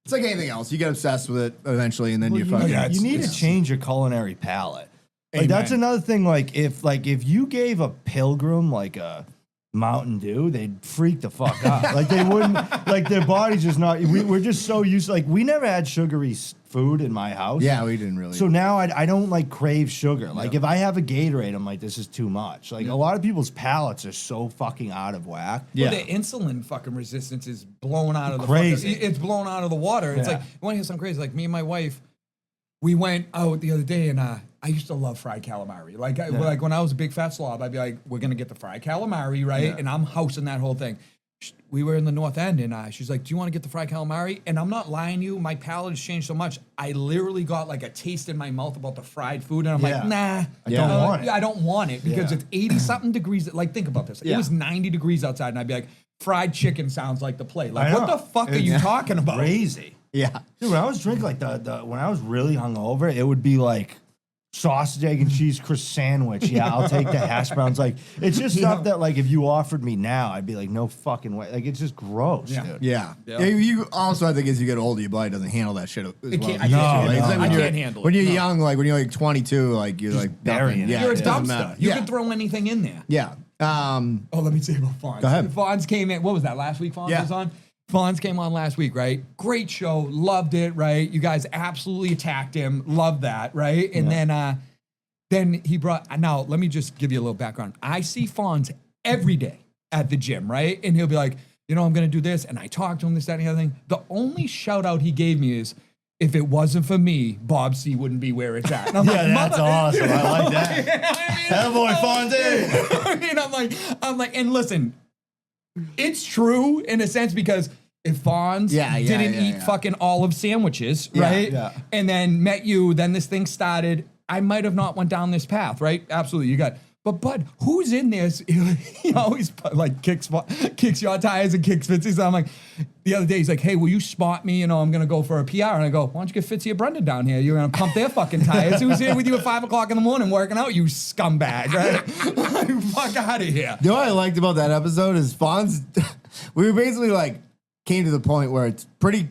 it's like anything else. You get obsessed with it eventually and then you fucking. You need to change your culinary palate. Like that's another thing. Like if you gave a pilgrim like a Mountain Dew, they'd freak the fuck out. Like they wouldn't. Like their body's just not. We're just so used. Like we never had sugary food in my house. Yeah, we didn't really. So now I don't like crave sugar. Like if I have a Gatorade, I'm like, this is too much. Like a lot of people's palates are so fucking out of whack. Yeah. Well, the insulin fucking resistance is blown out of the Crazy. It's blown out of the water. It's Yeah. like, you want to hear something crazy? Like me and my wife, we went out the other day and I used to love fried calamari. Like, like when I was a big fat slob, I'd be like, we're going to get the fried calamari, right? Yeah. And I'm housing that whole thing. We were in the North End and she's like, do you want to get the fried calamari? And I'm not lying to you. My palate has changed so much. I literally got like a taste in my mouth about the fried food. And I'm like, nah. I don't want it. I don't want it because Yeah. it's 80 something degrees. Like, think about this. It was 90 degrees outside and I'd be like, fried chicken sounds like the play. Like, I what know. the fuck are you talking about? Crazy. Yeah. Dude, when I was drinking like when I was really hungover, it would be like sausage, egg, and cheese crisp sandwich. Yeah, I'll take the hash browns. Like it's just stuff that like if you offered me now, I'd be like, no fucking way. Like it's just gross, dude. Yeah. You also, I think as you get older, your body doesn't handle that shit as well. can't- as you I should. can't It's like handle it. when I you're- can't handle it. When you're No. young, like when you're like 22, like you're like burying nothing. it. Yeah, You're a it doesn't dumpster. matter. You Yeah. can throw anything in there. Yeah. Oh, let me say about Fonz. Go ahead. Fonz came in. What was that? Last week Fonz Yeah. was on. Fonz came on last week, right? Great show, loved it, right? You guys absolutely attacked him, loved that, right? And then he brought. Now let me just give you a little background. I see Fonz every day at the gym, right? And he'll be like, you know, I'm gonna do this, and I talk to him this, that, and the other thing. The only shout out he gave me is, if it wasn't for me, Bob C wouldn't be where it's at. And I'm Yeah, that's awesome. I like that. That boy Fonzie. I mean, I'm like, and listen, it's true in a sense because if Fonz didn't eat fucking olive sandwiches, right? Yeah. And then met you, then this thing started, I might have not went down this path, right? Absolutely. You got, but Bud, who's in this? He always like kicks your tires and kicks Fitzy. So I'm like, the other day he's like, hey, will you spot me? You know, I'm gonna go for a PR. And I go, why don't you get Fitzy or Brendan down here? You're gonna pump their fucking tires. Who's here with you at 5 o'clock in the morning working out? You scumbag, right? Like, fuck out of here. You know what I liked about that episode is Fonz. We were basically like came to the point where it's pretty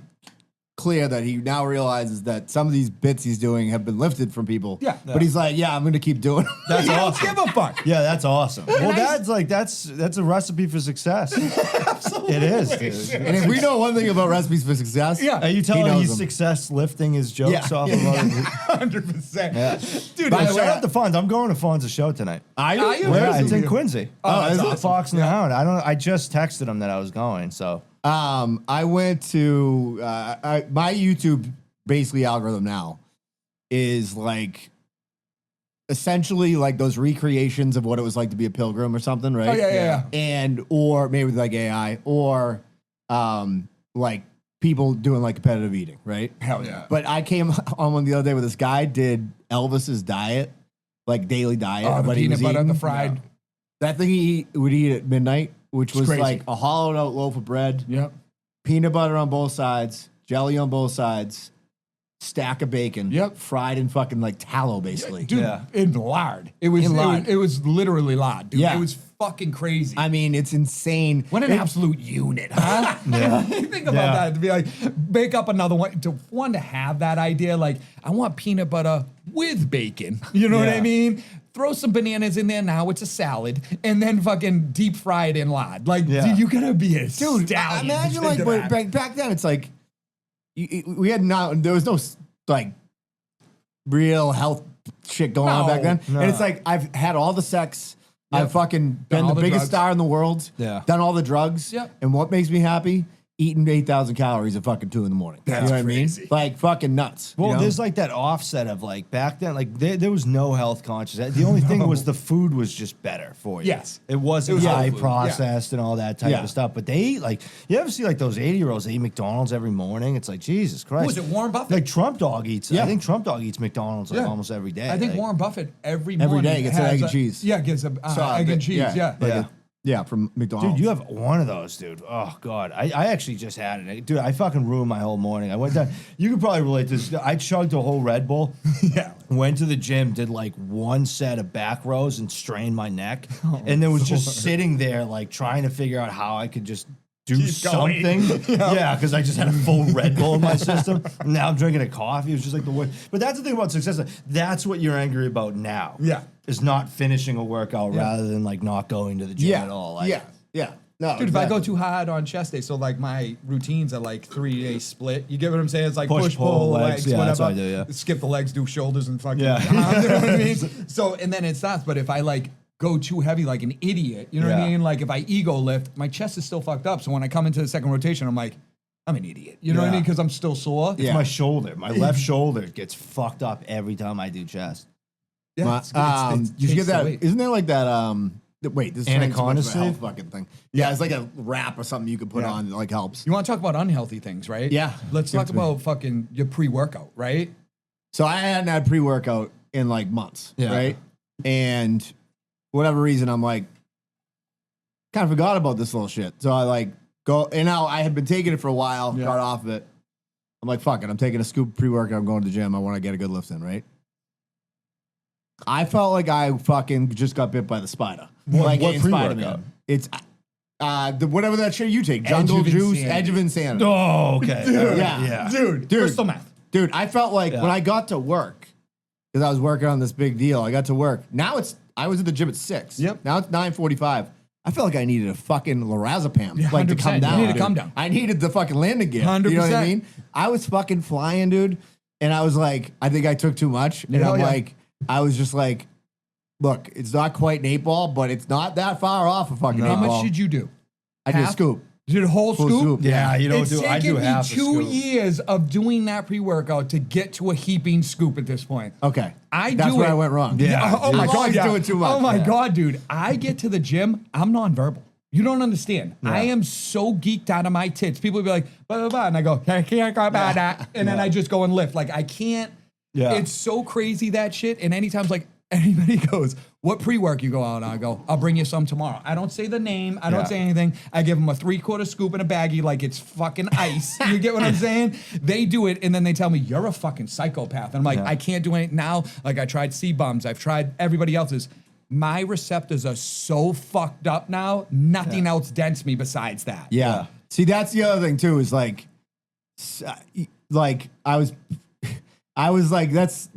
clear that he now realizes that some of these bits he's doing have been lifted from people. Yeah. But he's like, I'm going to keep doing it. That's He awesome. don't give a fuck. Yeah, that's awesome. Well, that's a recipe for success. Absolutely. It is, dude. And if we know one thing about recipes for success, Yeah. Are you telling knows he's them. success lifting his jokes Yeah. off Yeah. of other 100%. Yeah. Dude, By the shout way, out out to Fonz. I'm going to Fonz's show tonight. Are you? Yeah, it's in Yeah. Quincy. Oh, that's it's awesome. at Fox and the Hound. I just texted him that I was going, so. I went to my YouTube basically algorithm now is like essentially like those recreations of what it was like to be a pilgrim or something, right? Oh, yeah. And or maybe with like AI or like people doing like competitive eating, right? Hell yeah. But I came on one the other day where this guy did Elvis's diet, like daily diet Oh, of the what he was peanut butter, eating. the fried. That thing he would eat at midnight, which was crazy. like a hollowed out loaf of bread, Yep. peanut butter on both sides, jelly on both sides, stack of bacon, Yep. fried in fucking like tallow, basically. Dude, Yeah. in lard. It was, In lard. It was literally lard, dude. Yeah. It was fucking crazy. I mean, it's insane. What an absolute unit, huh? Yeah. Think about Yeah. that. To be like, make up another one. To have that idea, like, I want peanut butter with bacon. You know what I Yeah. mean? Throw some bananas in there. Now it's a salad, and then fucking deep fried in lard. Like, Yeah. dude, you gotta be a Dude, stallion. imagine to like think of that. back then, it's like we had not, there was no like real health shit going on back then. No. And it's like, I've had all the sex. Yep. I've fucking been all the the biggest drugs. star in the world. Yeah. Done all the drugs. Yep. And what makes me happy? Eating 8,000 calories at fucking 2 in the morning. That's you know what crazy. I mean? Like fucking nuts. Well, you know? there's like that offset of like back then, like there was no health conscious. The only thing was the food was just better for you. Yes. It wasn't It was high whole food, processed and all that type Yeah. of stuff. But they eat like, you ever see like those 80-year-olds eat McDonald's every morning? It's like, Jesus Christ. Who was it, Warren Buffett? Like Trump Dog eats. Yeah. I think Trump Dog eats McDonald's like Yeah. almost every day. I think like, Warren Buffett every morning day gets an has egg and a- cheese. Yeah, gets a egg and cheese. Yeah. Like Yeah. yeah, from McDonald's. Dude, you have one of those, dude. Oh God, I actually just had it, dude. I fucking ruined my whole morning. I went down. You could probably relate to this. I chugged a whole Red Bull. Yeah. Went to the gym, did like one set of back rows, and strained my neck, and then was just sitting there like trying to figure out how I could just do Keep going. something. Yeah, because I just had a full Red Bull in my system. And now I'm drinking a coffee. It was just like the worst. But that's the thing about success. That's what you're angry about now. Yeah. Is not finishing a workout Yeah. rather than like not going to the gym yeah. at all. Like, yeah. No, Dude, if I go exactly. too hard on chest day, so like my routines are like 3-day split. You get what I'm saying? It's like Push, push, pull, pull, legs. legs, Yeah, whatever. that's what I do, yeah. Skip the legs, do shoulders and fucking Yeah. arms, you know what I mean? So, and then it stops. But if I like go too heavy like an idiot, you know what I Yeah. mean? Like if I ego lift, my chest is still fucked up. So when I come into the second rotation, I'm like, I'm an idiot. You know what I Yeah. mean? Because I'm still sore. It's Yeah. my shoulder. My left shoulder gets fucked up every time I do chest. Yeah, My- it's good. It's you should get takes the that. weight. Isn't there like that? Wait, this is Anaconda so much of a health sleeve? fucking thing. Yeah, it's like a wrap or something you could put Yeah. on that like helps. You want to talk about unhealthy things, right? Yeah. Let's Give talk it to me. about fucking your pre-workout, right? So I hadn't had pre-workout in like months, Yeah. right? And whatever reason, I'm like, kind of forgot about this little shit. So I like go, and now I had been taking it for a while, Yeah. got off of it. I'm like, fuck it, I'm taking a scoop of pre-workout. I'm going to the gym. I want to get a good lift in, right? I felt like I fucking just got bit by the spider. What in pre-workout? Spider-Man. It's whatever that shit you take, Jungle of Juice, Insanity. Edge of Insanity. Oh, okay. Yeah. Dude, crystal meth. Dude, I felt like Yeah. when I got to work, because I was working on this big deal, I got to work. Now I was at the gym at 6. Yep. Now it's 9:45. I felt like I needed a fucking lorazepam, Yeah, like to 100%. come You down. need to dude. come down. I needed the fucking landing gear. You know what I 100%. mean? I was fucking flying, dude, and I was like, I think I took too much, and Hell I'm yeah. like, I was just like, look, it's not quite an 8 ball, but it's not that far off a fucking 8 How ball. much did you do? I did a half? scoop. You did a whole Full scoop? scoop. Yeah, you don't It's do. I taken do me half a 2 scoop. years of doing that pre-workout to get to a heaping scoop at this point. Okay, I that's do where it. I went wrong. Yeah. Oh my I was god, always yeah. doing too much. Oh my Yeah. god, dude. I get to the gym, I'm nonverbal. You don't understand. I am so geeked out of my tits. People will be like, blah, blah, blah, and I go, I can't go about that. And then I just go and lift. Like, I can't. Yeah. It's so crazy, that shit. And anytime, like, anybody goes, what pre-work you go out on? I go, I'll bring you some tomorrow. I don't say the name. I don't Yeah. say anything. I give them a 3/4 scoop in a baggie like it's fucking ice. You get what I'm saying? They do it, and then they tell me, you're a fucking psychopath. And I'm like, I can't do anything now. Like, I tried C-bums. I've tried everybody else's. My receptors are so fucked up now, nothing else dents me besides that. Yeah. See, that's the other thing too. Is like I was like, that's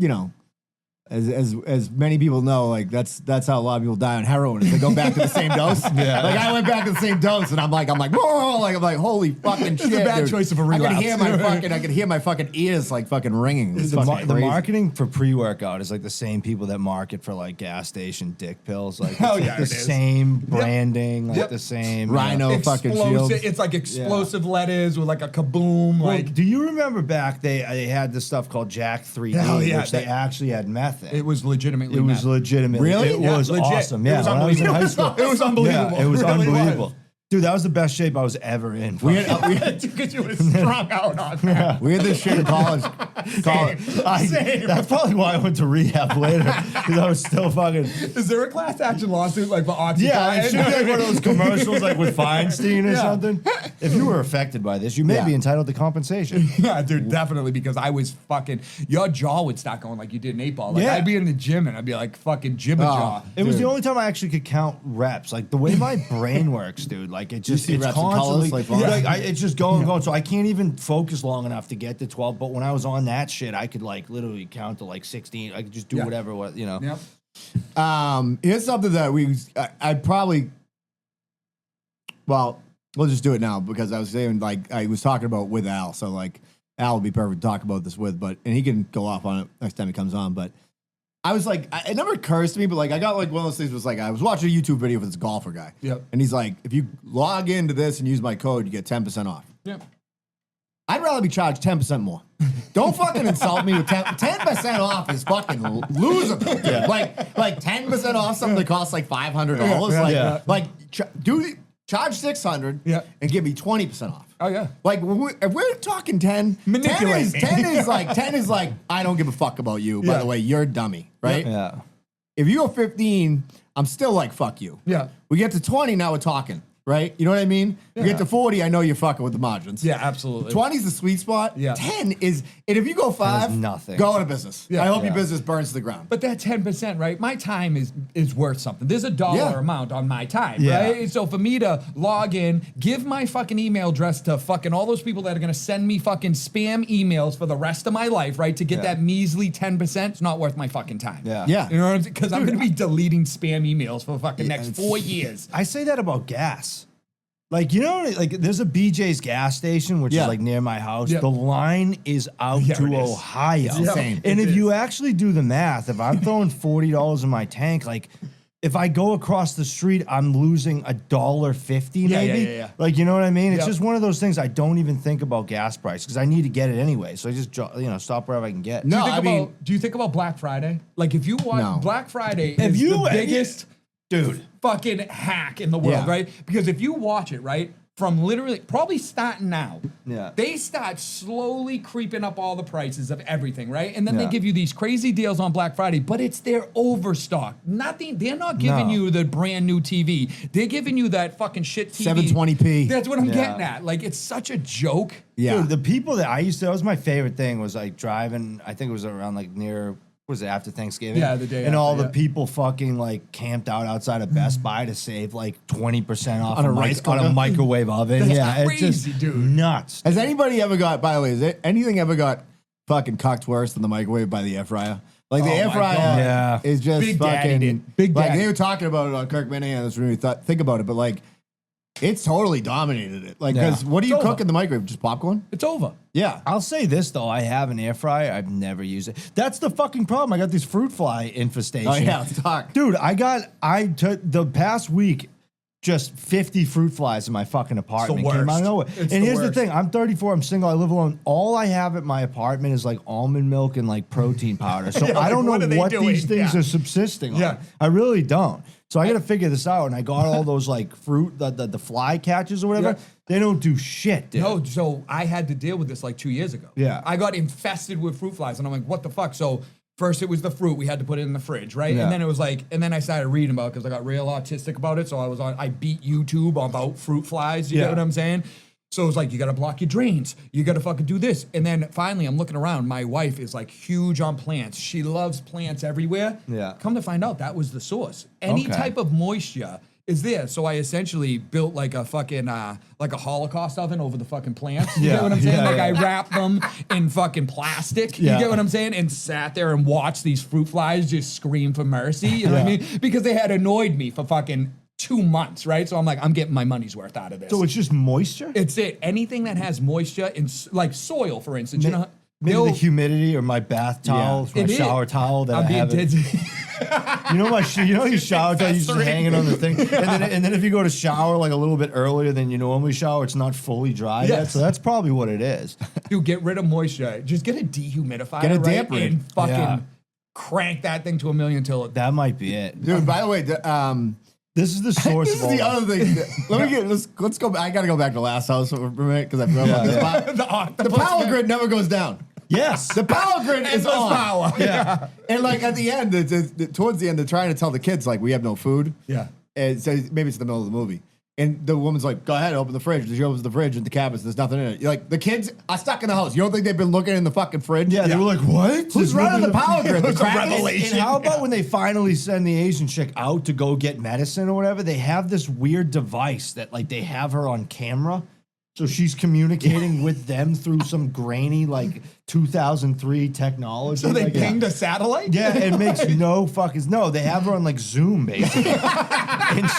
as many people know, like that's how a lot of people die on heroin. Is they go back to the same dose. Yeah. Like I went back to the same dose, and I'm like, whoa, like I'm like, holy fucking shit. a bad dude. choice of a I relapse. could hear my fucking ears like fucking ringing. It's The, fucking the crazy. marketing for pre-workout is like the same people that market for like gas station dick pills. Like Hell it's yeah, like the it is. same branding, like Yep. the same Rhino fucking shields. It's like explosive letters with like a kaboom. Well, Like, do you remember back they had this stuff called Jack 3D, Hell yeah, which they that- actually had meth in. it was legitimately It was meth. legitimate. Really? It Yeah, was legit. awesome. It Yeah, was when I was in high unbelievable. school, It was unbelievable. Yeah, it was It really unbelievable. was. Dude, that was the best shape I was ever in. We had Because you were strung out on that. we had this shit in college. That's probably why I went to rehab later, because I was still fucking. Is there a class action lawsuit like for Oxycontin? Yeah, it should be like one of those commercials like with Feinstein or Yeah. something. If you were affected by this, you may Yeah. be entitled to compensation. Yeah, dude, definitely, because I was fucking, your jaw would start going like you did in 8-ball. Like, Yeah. I'd be in the gym and I'd be like fucking jibba jaw. It was the Dude. only time I actually could count reps. Like the way my brain works, dude. Like it just see it's reps in constantly colors, like, it's just going. So I can't even focus long enough to get to 12. But when I was on that shit, I could like literally count to like 16. I could just do Yeah. whatever. Yep. Here's something that I'd probably, well, we'll just do it now because I was saying, like, I was talking about with Al. So, like, Al would be perfect to talk about this with, and he can go off on it next time he comes on. But I was like, it never occurs to me, but like, I got like one of those things was like, I was watching a YouTube video with this golfer guy. Yep. And he's like, if you log into this and use my code, you get 10% off. Yep. I'd rather be charged 10% more. Don't fucking insult me with 10% off is fucking loser. Like 10% off something that costs like $500. Charge $600 Yeah. and give me 20% off. Oh, yeah. Like if we're talking 10, Manipulate. 10 is like I don't give a fuck about you. By Yeah. the way, you're a dummy, right? Yeah. If you go 15, I'm still like fuck you. Yeah. We get to 20, now we're talking, right? You know what I mean? We get to 40, I know you're fucking with the margins. Yeah, absolutely. 20 is the sweet spot. Yeah. 10 is, and if you go 5, nothing. go out of business. Yeah. I hope Yeah. your business burns to the ground. But that 10%, right? My time is worth something. There's a dollar Yeah. amount on my time, Yeah. right? So for me to log in, give my fucking email address to fucking all those people that are gonna send me fucking spam emails for the rest of my life, right? To get that measly 10%, it's not worth my fucking time. Yeah. Yeah. You know what I'm saying? Because I'm gonna be deleting spam emails for the fucking next 4 years. I say that about gas. Like, you know, like there's a BJ's gas station, which Yeah. is like near my house. Yep. The line is out Yeah, to it is. Ohio. It's insane. And It if you is. actually do the math, if I'm throwing $40 in my tank, like if I go across the street, I'm losing $1.50 Yeah, maybe. yeah. Like, you know what I mean? It's Yep. just one of those things I don't even think about gas price because I need to get it anyway. So I just, stop wherever I can get. No, Do you think about Black Friday? Like if you watch No. Black Friday Have is you- the biggest Dude. fucking hack in the world, Yeah. right? Because if you watch it, right, from literally probably starting now, Yeah. they start slowly creeping up all the prices of everything, right? And then they Yeah. give you these crazy deals on Black Friday, but it's their overstock. Nothing. They're not giving No. you the brand new TV. They're giving you that fucking shit TV. 720p. That's what I'm Yeah. getting at. Like it's such a joke. Yeah. Dude, the people that that was my favorite thing was like driving, I think it was around like near, was it after Thanksgiving? Yeah, the day And all after, the yeah. people fucking like camped out outside of Best Buy to save like 20% off On a rice on a cooker? microwave oven. That's yeah, crazy, it's just dude. nuts. Has anybody ever got, by the way, anything ever got fucking cocked worse than the microwave by the air fryer? Like the Oh air my fryer God. Yeah. is just Big Daddy fucking. did. Big like Daddy. they were talking about it on Kirk Minahan. That's when we think about it, but like it's totally dominated it. Like, Yeah. because what do you It's cook over. in the microwave? Just popcorn? It's over. Yeah. I'll say this though, I have an air fryer. I've never used it. That's the fucking problem. I got this fruit fly infestation. Oh yeah, let's talk. Dude, I took the past week just 50 fruit flies in my fucking apartment. Came out worst. of nowhere. It's And the here's worst. the thing, I'm 34, I'm single, I live alone. All I have at my apartment is like almond milk and like protein powder. So Yeah, I don't like, what know are they what doing? these things Yeah. are subsisting Yeah. on. I really don't. So I got to figure this out. And I got all those like fruit, the fly catches or whatever. Yeah. They don't do shit, dude. No, so I had to deal with this like 2 years ago. Yeah. I got infested with fruit flies, and I'm like, what the fuck? So first it was the fruit, we had to put it in the fridge, right? Yeah. And then it was like, and then I started reading about it because I got real autistic about it. So I beat YouTube about fruit flies. You Yeah. get what I'm saying? So it was like, you got to block your drains. You got to fucking do this. And then finally, I'm looking around. My wife is like huge on plants. She loves plants everywhere. Yeah. Come to find out, that was the source. Any Okay. type of moisture is there. So I essentially built like a fucking, like a Holocaust oven over the fucking plants. You Yeah. get what I'm saying? Yeah, Like yeah. I wrapped them in fucking plastic. Yeah. You get what I'm saying? And sat there and watched these fruit flies just scream for mercy. You know what I Yeah. mean? Because they had annoyed me for fucking 2 months, right? So I'm like, I'm getting my money's worth out of this. So it's just moisture? It's it. Anything that has moisture in like soil, for instance, you know. Maybe they'll- the humidity or my bath towel, my It is. shower towel that I'm I being have. dead. You know your shower towel, you just festering. hanging on the thing, and then if you go to shower like a little bit earlier than you normally shower, it's not fully dry yet. Yes. So that's probably what it is. Dude, get rid of moisture. Just get a dehumidifier, Get a right? damper. And fucking Yeah. crank that thing to 1,000,000 till it. That might be it. Dude, by the way, This is the source this is of all the other thing. Let's go. I gotta go back to last house for a minute because I forgot about this. yeah. But The the octopus power man. grid never goes down. Yes. The power grid is Endless on. power. Yeah. And like at the end, towards the end, they're trying to tell the kids like we have no food. Yeah. And so maybe it's the middle of the movie. And the woman's like, go ahead, open the fridge. She opens the fridge and the cabinets, there's nothing in it. You're like, the kids are stuck in the house. You don't think they've been looking in the fucking fridge? Yeah, they were like, what? Who's running the power grid? The was a crackers? revelation. And how about when they finally send the Asian chick out to go get medicine or whatever? They have this weird device that like they have her on camera. So she's communicating with them through some grainy like 2003 technology. So they like, pinged a satellite? Yeah, it makes no fucking no. They have her on like Zoom basically, and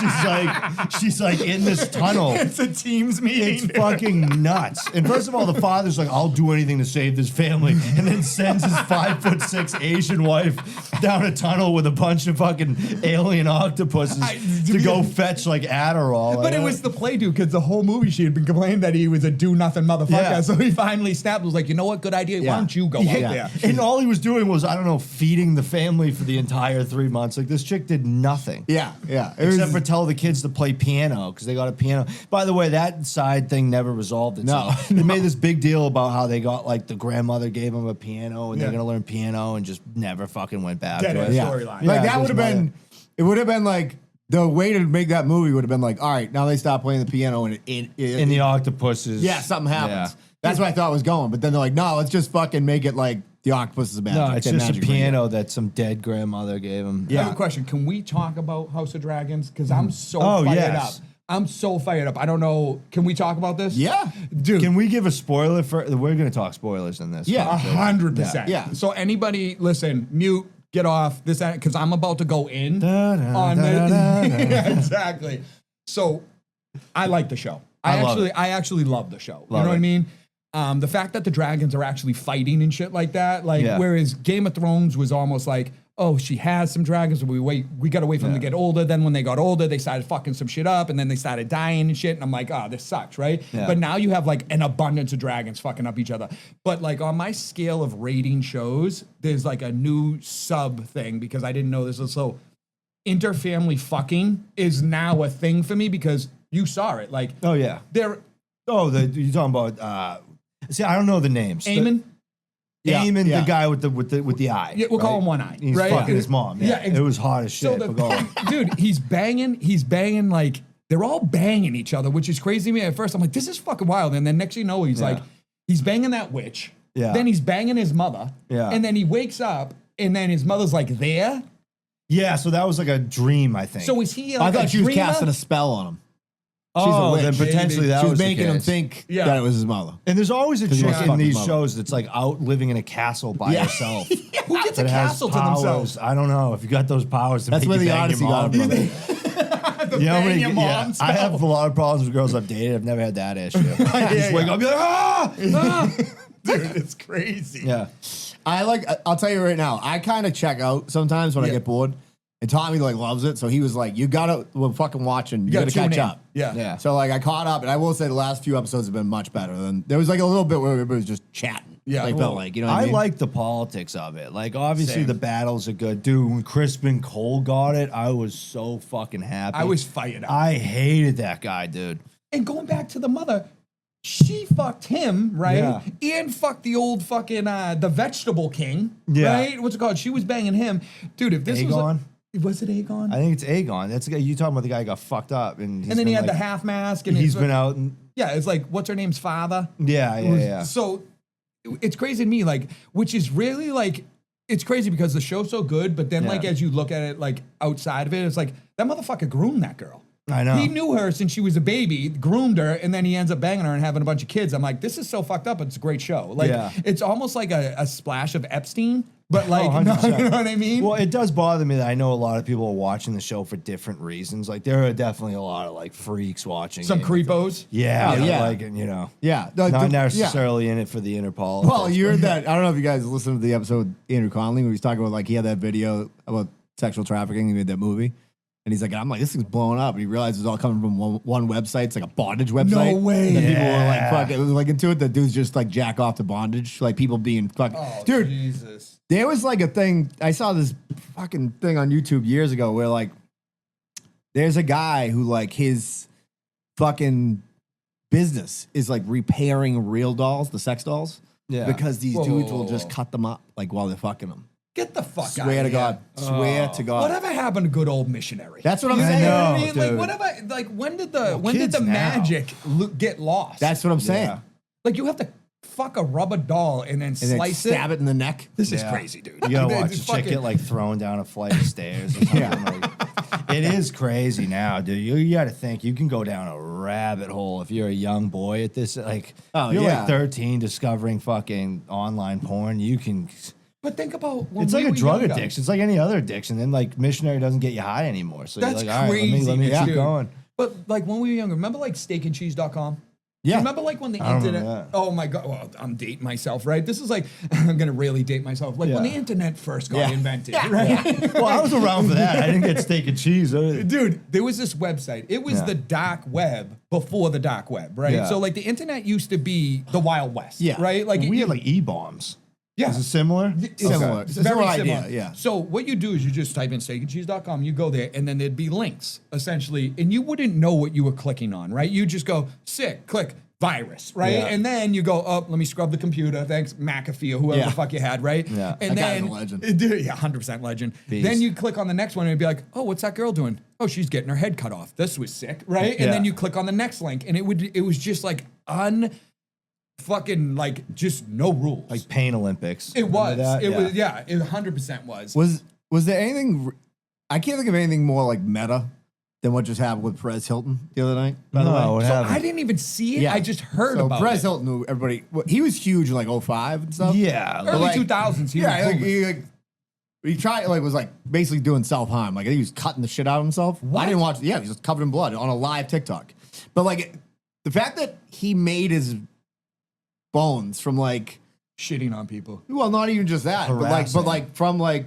she's like in this tunnel. It's a Teams meeting. It's fucking nuts. And first of all, the father's like, "I'll do anything to save this family," and then sends his 5'6" Asian wife down a tunnel with a bunch of fucking alien octopuses to go fetch like Adderall. But it was the play dude because the whole movie she had been complaining that he was a do-nothing motherfucker. Yeah. So he finally snapped and was like, you know what, good idea. Why Yeah. don't you go out there? And all he was doing was, I don't know, feeding the family for the entire 3 months. Like this chick did nothing. Yeah, yeah. Except for tell the kids to play piano because they got a piano. By the way, that side thing never resolved itself. They made this big deal about how they got like the grandmother gave them a piano and they're Yeah. gonna learn piano and just never fucking went back Dead to end it. yeah. storyline. Like Yeah, that it would have was been, it would have been like, the way to make that movie would have been like, all right, now they stop playing the piano and And the octopuses. yeah, something happens. Yeah. That's what I thought was going. But then they're like, no, let's just fucking make it like the octopus is a magic. No, it's a just a magic ring. piano that some dead grandmother gave him. I have a question. Can we talk about House of Dragons? Because I'm so Oh, fired yes. up. I'm so fired up. I don't know. Can we talk about this? Yeah. Dude. Can we give a spoiler for? We're gonna talk spoilers in this. Yeah. 100%. Yeah. So anybody, listen, mute, get off this, because I'm about to go in Da, da, on da, the. da, da. Yeah, exactly. So I like the show. I love I actually love the show. You Love know what I it. mean? The fact that the dragons are actually fighting and shit like that, like Yeah. whereas Game of Thrones was almost like, oh, she has some dragons, but we gotta wait for them to get older. Then when they got older, they started fucking some shit up, and then they started dying and shit. And I'm like, oh, this sucks, right? Yeah. But now you have like an abundance of dragons fucking up each other. But like on my scale of rating shows, there's like a new sub thing because I didn't know this was so. Interfamily fucking is now a thing for me because you saw it. Like, Oh yeah. there, Oh, you're talking about. See, I don't know the names. Eamon. Yeah, Eamon, yeah. the guy with the eye. Yeah, we'll call right? him One Eye. He's right? fucking his mom. Yeah, ex- it was hot as shit. So but go on. dude, he's banging like they're all banging each other, which is crazy to me. At first, I'm like, this is fucking wild. And then next thing you know, he's Yeah. like, he's banging that witch. Yeah. Then he's banging his mother. Yeah. And then he wakes up, and then his mother's like there. Yeah, so that was like a dream, I think. So is he? I Like thought a she was dreamer? casting a spell on him. Oh, witch. then potentially that She was was the making him case. think Yeah. that it was his mother. And there's always a he chick wants to in fuck his these mother. shows that's like out living in a castle by herself. Who gets a That has castle to powers. themselves? I don't know. If you got those powers, to That's make where you the bang Odyssey your mom. got him. You know how many? Bang your Yeah, mom's I have house. a lot of problems with girls I've dated. I've never had that issue. I just wake up and be like, Dude, it's crazy. yeah. I'll tell you right now, I kind of check out sometimes when I get bored. And Tommy like loves it, so he was like, "You gotta, we're fucking watching. You gotta tune catch in. up." Yeah. Yeah. So like I caught up, and I will say the last few episodes have been much better. Than there was like a little bit where everybody was just chatting. Yeah. like felt like, you know. What I I mean? like the politics of it. Like, obviously, Same. the battles are good. Dude, when Crispin Cole got it, I was so fucking happy. I was fired up. I hated that guy, dude. And going back to the mother, she fucked him, right? Yeah. And fucked the old fucking the vegetable king, Yeah. right? What's it called? She was banging him, dude. If this Aegon? was it Aegon? I think it's Aegon. That's the guy you talking about. The guy who got fucked up, and And then he had the half mask, and He's his- been out. And, Yeah, it's like what's her name's father. yeah. So it's crazy to me, like, which is really like, it's crazy because the show's so good, but then like Yeah. as you look at it, like outside of it, it's like that motherfucker groomed that girl. I know. He knew her since she was a baby, groomed her, and then he ends up banging her and having a bunch of kids. I'm like, this is so fucked up. But it's a great show. Like, Yeah. it's almost like a splash of Epstein, but like, Oh, no, 100%. you know what I mean? Well, it does bother me that I know a lot of people are watching the show for different reasons. Like, there are definitely a lot of like freaks watching. Some it. creepos. Yeah, Oh, yeah. like, you know, yeah, not necessarily in it for the inner politics. Well, you heard that. I don't know if you guys listened to the episode with Andrew Conley where he's talking about like he had that video about sexual trafficking. He made that movie. And he's like, I'm like, this thing's blowing up. And he realized it's all coming from one website. It's like a bondage website. No way. And people were like, Yeah. fuck. It was like into it that dudes just like jack off to bondage. Like people being fucking. Oh, Dude, Jesus. there was like a thing. I saw this fucking thing on YouTube years ago where like there's a guy who like his fucking business is like repairing real dolls, the sex dolls. Yeah. Because these Whoa, dudes whoa, will whoa, just whoa. cut them up like while they're fucking them. Get the fuck out Swear to God. Swear to God. Whatever happened to good old missionary? That's what I'm You saying. know what I know, mean? Like, dude. whatever, like, when did the kids now. magic get lost? That's what I'm saying. Yeah. like, you have to fuck a rubber doll and then And then slice stab it in the neck. This is Yeah. crazy, dude. You gotta watch It's a chick fucking- get like thrown down a flight of stairs. Or something. Like, it is crazy now, dude. You got to think you can go down a rabbit hole if you're a young boy at this. Like, Oh, you're yeah. like 13, discovering fucking online porn. You can. But think about when It's we like a were drug younger. addiction. It's like any other addiction. Then like missionary doesn't get you high anymore. So That's you're like, all right, crazy. let me dude. keep going. But like when we were younger, remember like steakandcheese.com? Yeah. Remember like when the I don't internet? remember that. Oh my god! Well, I'm dating myself, right? This is like I'm gonna really date myself. Like when the Yeah. internet first got Yeah. invented, right? Well, I was around for that. I didn't get steak and cheese. Dude, there was this website. It was Yeah. the dark web before the dark web, right? Yeah. So like the internet used to be the Wild West, Yeah. right? Like We had like e-bombs. yeah. Is it similar? It's Similar. It's Similar very idea, similar. yeah. So what you do is you just type in steakandcheese.com, you go there, and then there'd be links, essentially, and you wouldn't know what you were clicking on, right? You just go, sick, click, virus, right? Yeah. And then you go, oh, let me scrub the computer, thanks, McAfee or whoever Yeah. the fuck you had, right? Yeah. And That guy's then, a legend. Dude, yeah, 100% legend. Beast. Then you click on the next one and it'd be like, oh, what's that girl doing? Oh, she's getting her head cut off. This was sick, right? And Yeah. then you click on the next link, and it was just like fucking like just no rules. Like Pain Olympics. It was. Remember that? It was. Yeah. It 100% was. Was there anything? I can't think of anything more like meta than what just happened with Perez Hilton the other night. By the way, No, what So happened? I didn't even see it. Yeah. I just heard so about Perez it. Hilton, who everybody, he was huge in like 05 and stuff. Yeah. Early like- 2000s. He Yeah, was like, booming. he tried like was like basically doing self harm. Like he was cutting the shit out of himself. What? I didn't watch. Yeah, he was just covered in blood on a live TikTok. But like the fact that he made his bones from like, shitting on people. well, not even just that, Harassing. but like from like,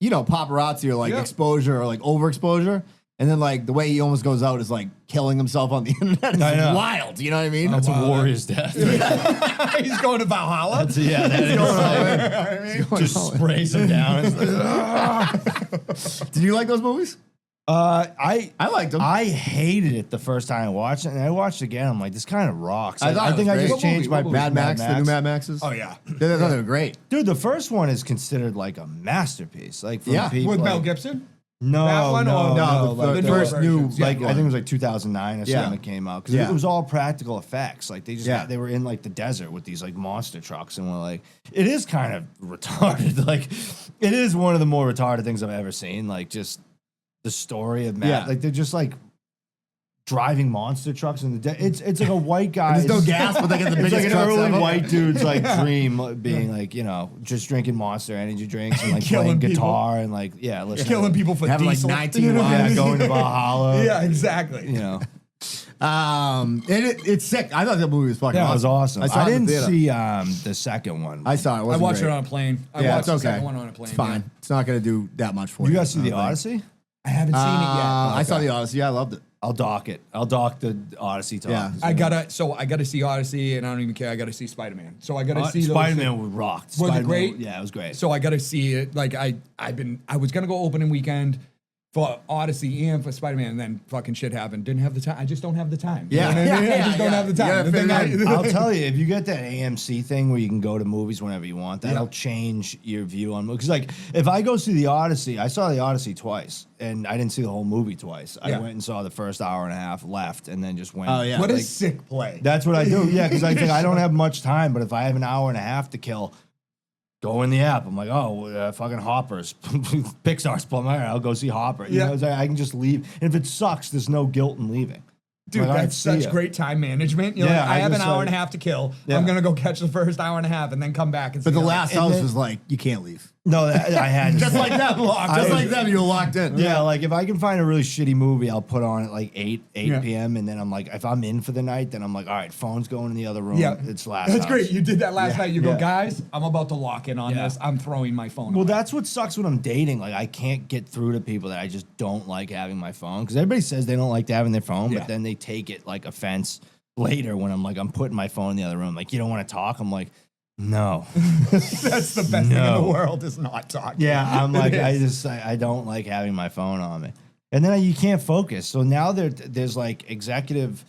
you know, paparazzi or like Yeah. exposure or like overexposure. And then like the way he almost goes out is like killing himself on the internet. It's I know. wild. You know what I mean? That's wow, a warrior's death. He's going to Valhalla. Yeah, that is. Just sprays him down. It's like, Did you like those movies? I liked them. I hated it the first time I watched it, and I watched it again. I'm like, this kind of rocks. I thought it think was I great. just What changed my movie? Mad Max, the new Mad Maxes. Oh yeah. They thought they were great. Dude, the first one is considered like a masterpiece. Like from Yeah. people With Mel like, Gibson. No, That one no, or- No, like the the newer first new versions, yeah. like I think it was like 2009 or something Yeah. that came out because Yeah. it was all practical effects. Like they just Yeah. they were in like the desert with these like monster trucks, and we're like, it is kind of retarded. Like it is one of the more retarded things I've ever seen. Like just the story of Matt. Yeah. Like they're just like driving monster trucks in the day. It's like a white guy. There's no gas, but they get the It's biggest like an trucks early ever. white dude's like dream, like, being like, you know, just drinking Monster energy drinks and like Killing playing people. guitar and like, yeah, listening. Killing people for Having, like, diesel. 19 You know what I Yeah, mean? going to Valhalla. Yeah, exactly. You know. And it's sick. I thought that movie was fucking Yeah, it was awesome. I, saw I it in didn't the theater. see the second one. I saw it. It I wasn't watched great. it on a plane. I Yeah, watched it's the okay. second one on a plane. It's fine. yeah. It's not going to do that much for you. You guys see I the don't think. Odyssey? I haven't seen it yet. I saw the Odyssey. Yeah, I loved it. I'll dock it. I'll dock the Odyssey talk. Yeah. I gotta see Odyssey, and I don't even care. I gotta see Spider-Man. So I gotta see those Spider-Man things. rocked. Was it Spider-Man, great? Yeah, it was great. So I gotta see it. Like I was gonna go opening weekend for Odyssey and for Spider-Man, and then fucking shit happened. Didn't have the time. I just don't have the time. Yeah. You know what I mean? Yeah, I just don't yeah. have the You time. gotta The fit thing it in. I'll tell you, if you get that AMC thing where you can go to movies whenever you want, that'll Yeah. change your view on movies. Because, like, if I go see the Odyssey, I saw the Odyssey twice, and I didn't see the whole movie twice. I Yeah. went and saw the first hour and a half, left, and then just went. Oh, yeah. What a like- sick play. That's what I do. Yeah, because I think I don't have much time, but if I have an hour and a half to kill, go in the app. I'm like, oh, fucking Hoppers. Pixar's playing. All right, I'll go see Hopper. You Yeah. know, it's like, I can just leave. And if it sucks, there's no guilt in leaving. Dude, Like, all right, that's see such ya. great time management. You're Yeah, like, I I have an just, hour like- and a half to kill. Yeah. I'm gonna go catch the first hour and a half and then come back and But see the how- last and house then- was like, you can't leave. No, I had Just like them. Just like them, you were locked in. Yeah, like if I can find a really shitty movie, I'll put on at like 8 Yeah. p.m. And then I'm like, if I'm in for the night, then I'm like, all right, phone's going in the other room. Yeah. It's last That's house. great. You did that last night. You Yeah. go, guys, I'm about to lock in on Yeah. this. I'm throwing my phone Well, away. that's what sucks when I'm dating. Like, I can't get through to people that I just don't like having my phone. Because everybody says they don't like having their phone, Yeah. but then they take it like offense later when I'm like, I'm putting my phone in the other room. Like, you don't want to talk? I'm like, no. That's the best thing in No. the world is not talking. Yeah, I'm like, It is. I don't like having my phone on me. And then you can't focus. So now there's like executive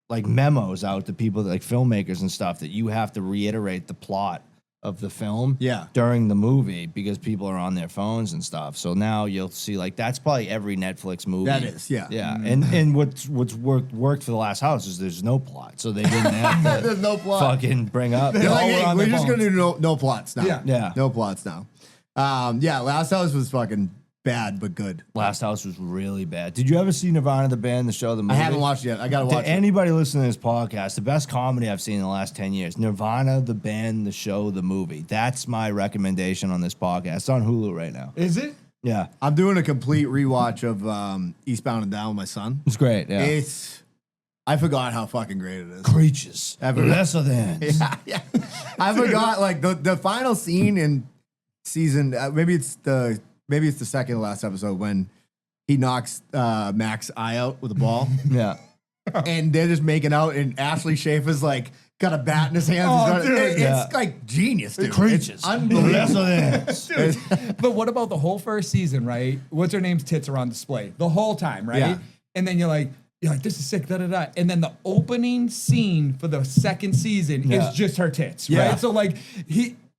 like memos out to people that, like filmmakers and stuff, that you have to reiterate the plot of the film Yeah. during the movie because people are on their phones and stuff. So now you'll see, like, that's probably every Netflix movie. That is, yeah. Yeah. And what's worked for the last house is there's no plot. So they didn't have to There's no plot. fucking bring up. They're like, all were hey, on we're their just going to phones. do no plots now. Yeah. Yeah. No plots now. Yeah, Last House was fucking bad, but good. Last House was really bad. Did you ever see Nirvana the band, the show, the I movie? haven't watched it yet. I got to To watch it. anybody listening to this podcast, the best comedy I've seen in the last 10 years, Nirvana, the band, the show, the movie. That's my recommendation on this podcast. It's on Hulu right now. Is it? Yeah. I'm doing a complete rewatch of Eastbound and Down with my son. It's great. Yeah. I forgot how fucking great it is. Creatures. Lesser than. Yeah. I forgot like the final scene in season. Maybe it's the second to last episode when he knocks Mac's eye out with a ball, Yeah. and they're just making out, and Ashley Schaefer's like got a bat in his hands. Oh, He's running- dude. it's Yeah. like genius, dude. Creatures. It's unbelievable. Lesser than. But what about the whole first season, right? What's her name's tits are on display the whole time, right? Yeah. And then you're like, this is sick, da da da. And then the opening scene for the second season Yeah. is just her tits, Yeah. right? So like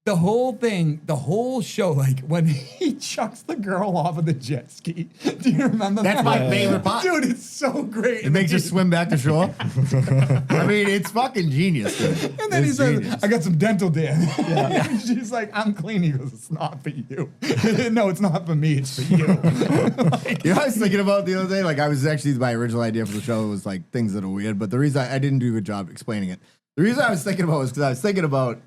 the whole thing, the whole show, like when he chucks the girl off of the jet ski. Do you remember That's that? my favorite part. Dude, it's so great. It makes her swim back to shore. I mean, it's fucking genius, dude. And then he It's says, genius. I got some dental damage. And she's like, I'm clean. He goes, it's not for you. No, it's not for me. It's for you. You know what I was thinking about the other day? Like, I was actually, my original idea for the show was like things that are weird, but the reason I didn't do a good job explaining it. The reason I was thinking about was because I was thinking about,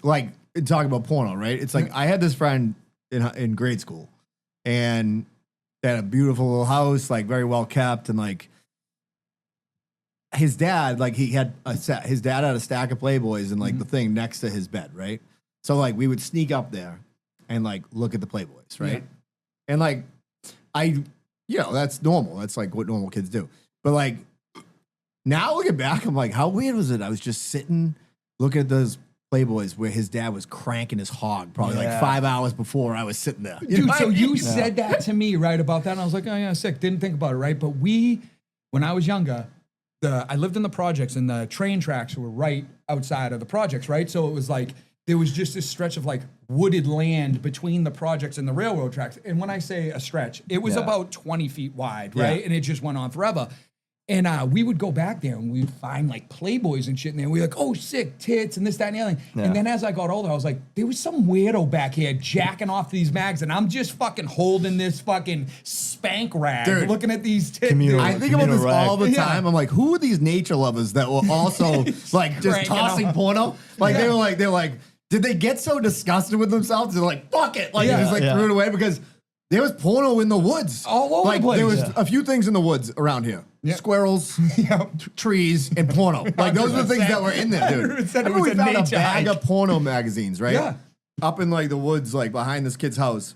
like, talking about porno, right? It's like I had this friend in grade school, and they had a beautiful little house, like very well kept, and like his dad, like his dad had a stack of Playboys and like the thing next to his bed, right? So like we would sneak up there and like look at the Playboys, right? Yeah. And like that's normal. That's like what normal kids do. But like now looking back, I'm like, how weird was it? I was just sitting looking at those Playboys where his dad was cranking his hog probably like Yeah. 5 hours before I was sitting there. You know Dude, what so I mean? you said that to me, right, about that, and I was like, oh, yeah, sick. Didn't think about it, right? But when I was younger, I lived in the projects, and the train tracks were right outside of the projects, right? So it was like, there was just this stretch of like wooded land between the projects and the railroad tracks. And when I say a stretch, it was Yeah. about 20 feet wide, right? Yeah. And it just went on forever. And we would go back there and we would find like Playboys and shit in there. We were like, oh, sick tits and this, that, and the other thing. Yeah. And then as I got older, I was like, there was some weirdo back here jacking off these mags, and I'm just fucking holding this fucking spank rag, Dude. looking at these tits. Communal- I think about this Communal all the Yeah. time. I'm like, who are these nature lovers that were also like just Cranking tossing off. porno? Like Yeah. they were like, did they get so disgusted with themselves? They're like, fuck it, like Yeah. they just like Yeah. threw it away because there was porno in the woods, All over the like place. there was Yeah. a few things in the woods around here. Yeah. Squirrels, Yeah. trees, and porno. Like those were the things that were in there, dude. 100% it I remember was we a found a nature bag hike. of porno magazines, right? Yeah. Up in like the woods, like behind this kid's house.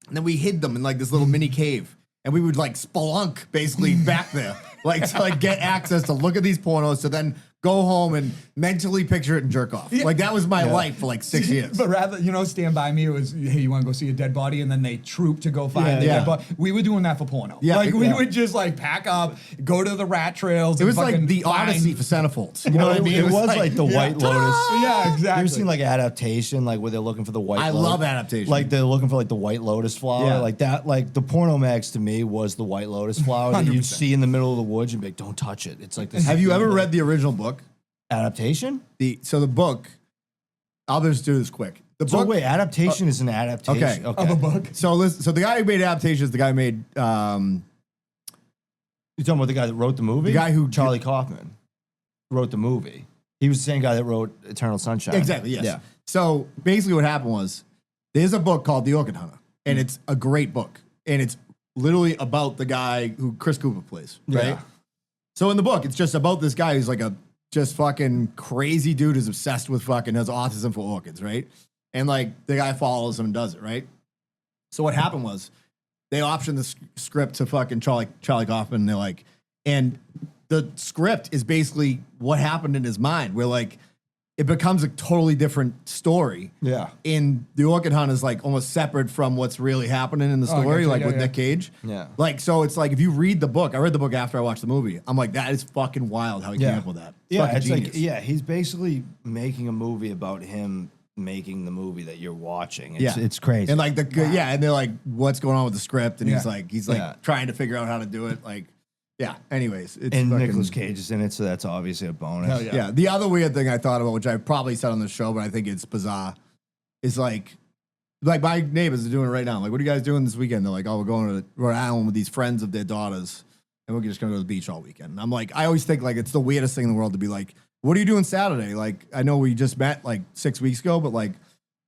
And then we hid them in like this little mini cave. And we would like spelunk basically back there. Like to like get access to look at these pornos to then go home and mentally picture it and jerk off. Yeah. Like that was my life for like 6 years. But rather, Stand By Me, it was, hey, you want to go see a dead body? And then they troop to go find Yeah, the yeah. dead body. We were doing that for porno. Yeah, Like, we yeah. would just, like, pack up, go to the rat trails. It and was like fucking the find- Odyssey for centerfolds. You know what I mean? It was like the White Lotus. Yeah, exactly. You ever seen like Adaptation, like where they're looking for the White I Lotus? love Adaptation. Like they're looking for like the White Lotus flower. Yeah. Like that, like the porno mags to me was the White Lotus flower that you'd 100%. see in the middle of the woods and be like, don't touch it. It's like this. Have you ever read the original book? Adaptation? So the book, I'll just do this quick. The So book, wait, Adaptation is an adaptation. okay. Of a book. so listen, so the guy who made Adaptation is the guy who made You talking about the guy that wrote the movie? The guy who- Charlie Kaufman wrote the movie. He was the same guy that wrote Eternal Sunshine. Exactly, yes. Yeah. So basically what happened was there's a book called The Orchid Hunter, and it's a great book. And it's literally about the guy who Chris Cooper plays, right? Yeah. So in the book, it's just about this guy who's like a just fucking crazy dude who's obsessed with fucking has autism for orchids, right? And like the guy follows him and does it, right? So what happened was they optioned the script to fucking Charlie Kaufman, and they're like, and the script is basically what happened in his mind, where like it becomes a totally different story. Yeah. In the Orchid Hunt is like almost separate from what's really happening in the Oh, story, gotcha. like Yeah, with yeah. Nick Cage. Yeah. Like, so it's like if you read the book, I read the book after I watched the movie. I'm like, that is fucking wild how he came up with that. Yeah, fucking it's genius. like he's basically making a movie about him making the movie that you're watching. It's, Yeah. it's crazy. And like and they're like, what's going on with the script? And he's Yeah. like Yeah. trying to figure out how to do it. Like, yeah. Anyways, it's and fucking, Nicolas Cage is in it, so that's obviously a bonus. Hell yeah. Yeah. The other weird thing I thought about, which I probably said on the show, but I think it's bizarre, is like my neighbors are doing it right now. Like, what are you guys doing this weekend? They're like, oh, we're going to Rhode Island with these friends of their daughters, and we're just gonna go to the beach all weekend. And I'm like, I always think like it's the weirdest thing in the world to be like, what are you doing Saturday? Like, I know we just met like 6 weeks ago, but like,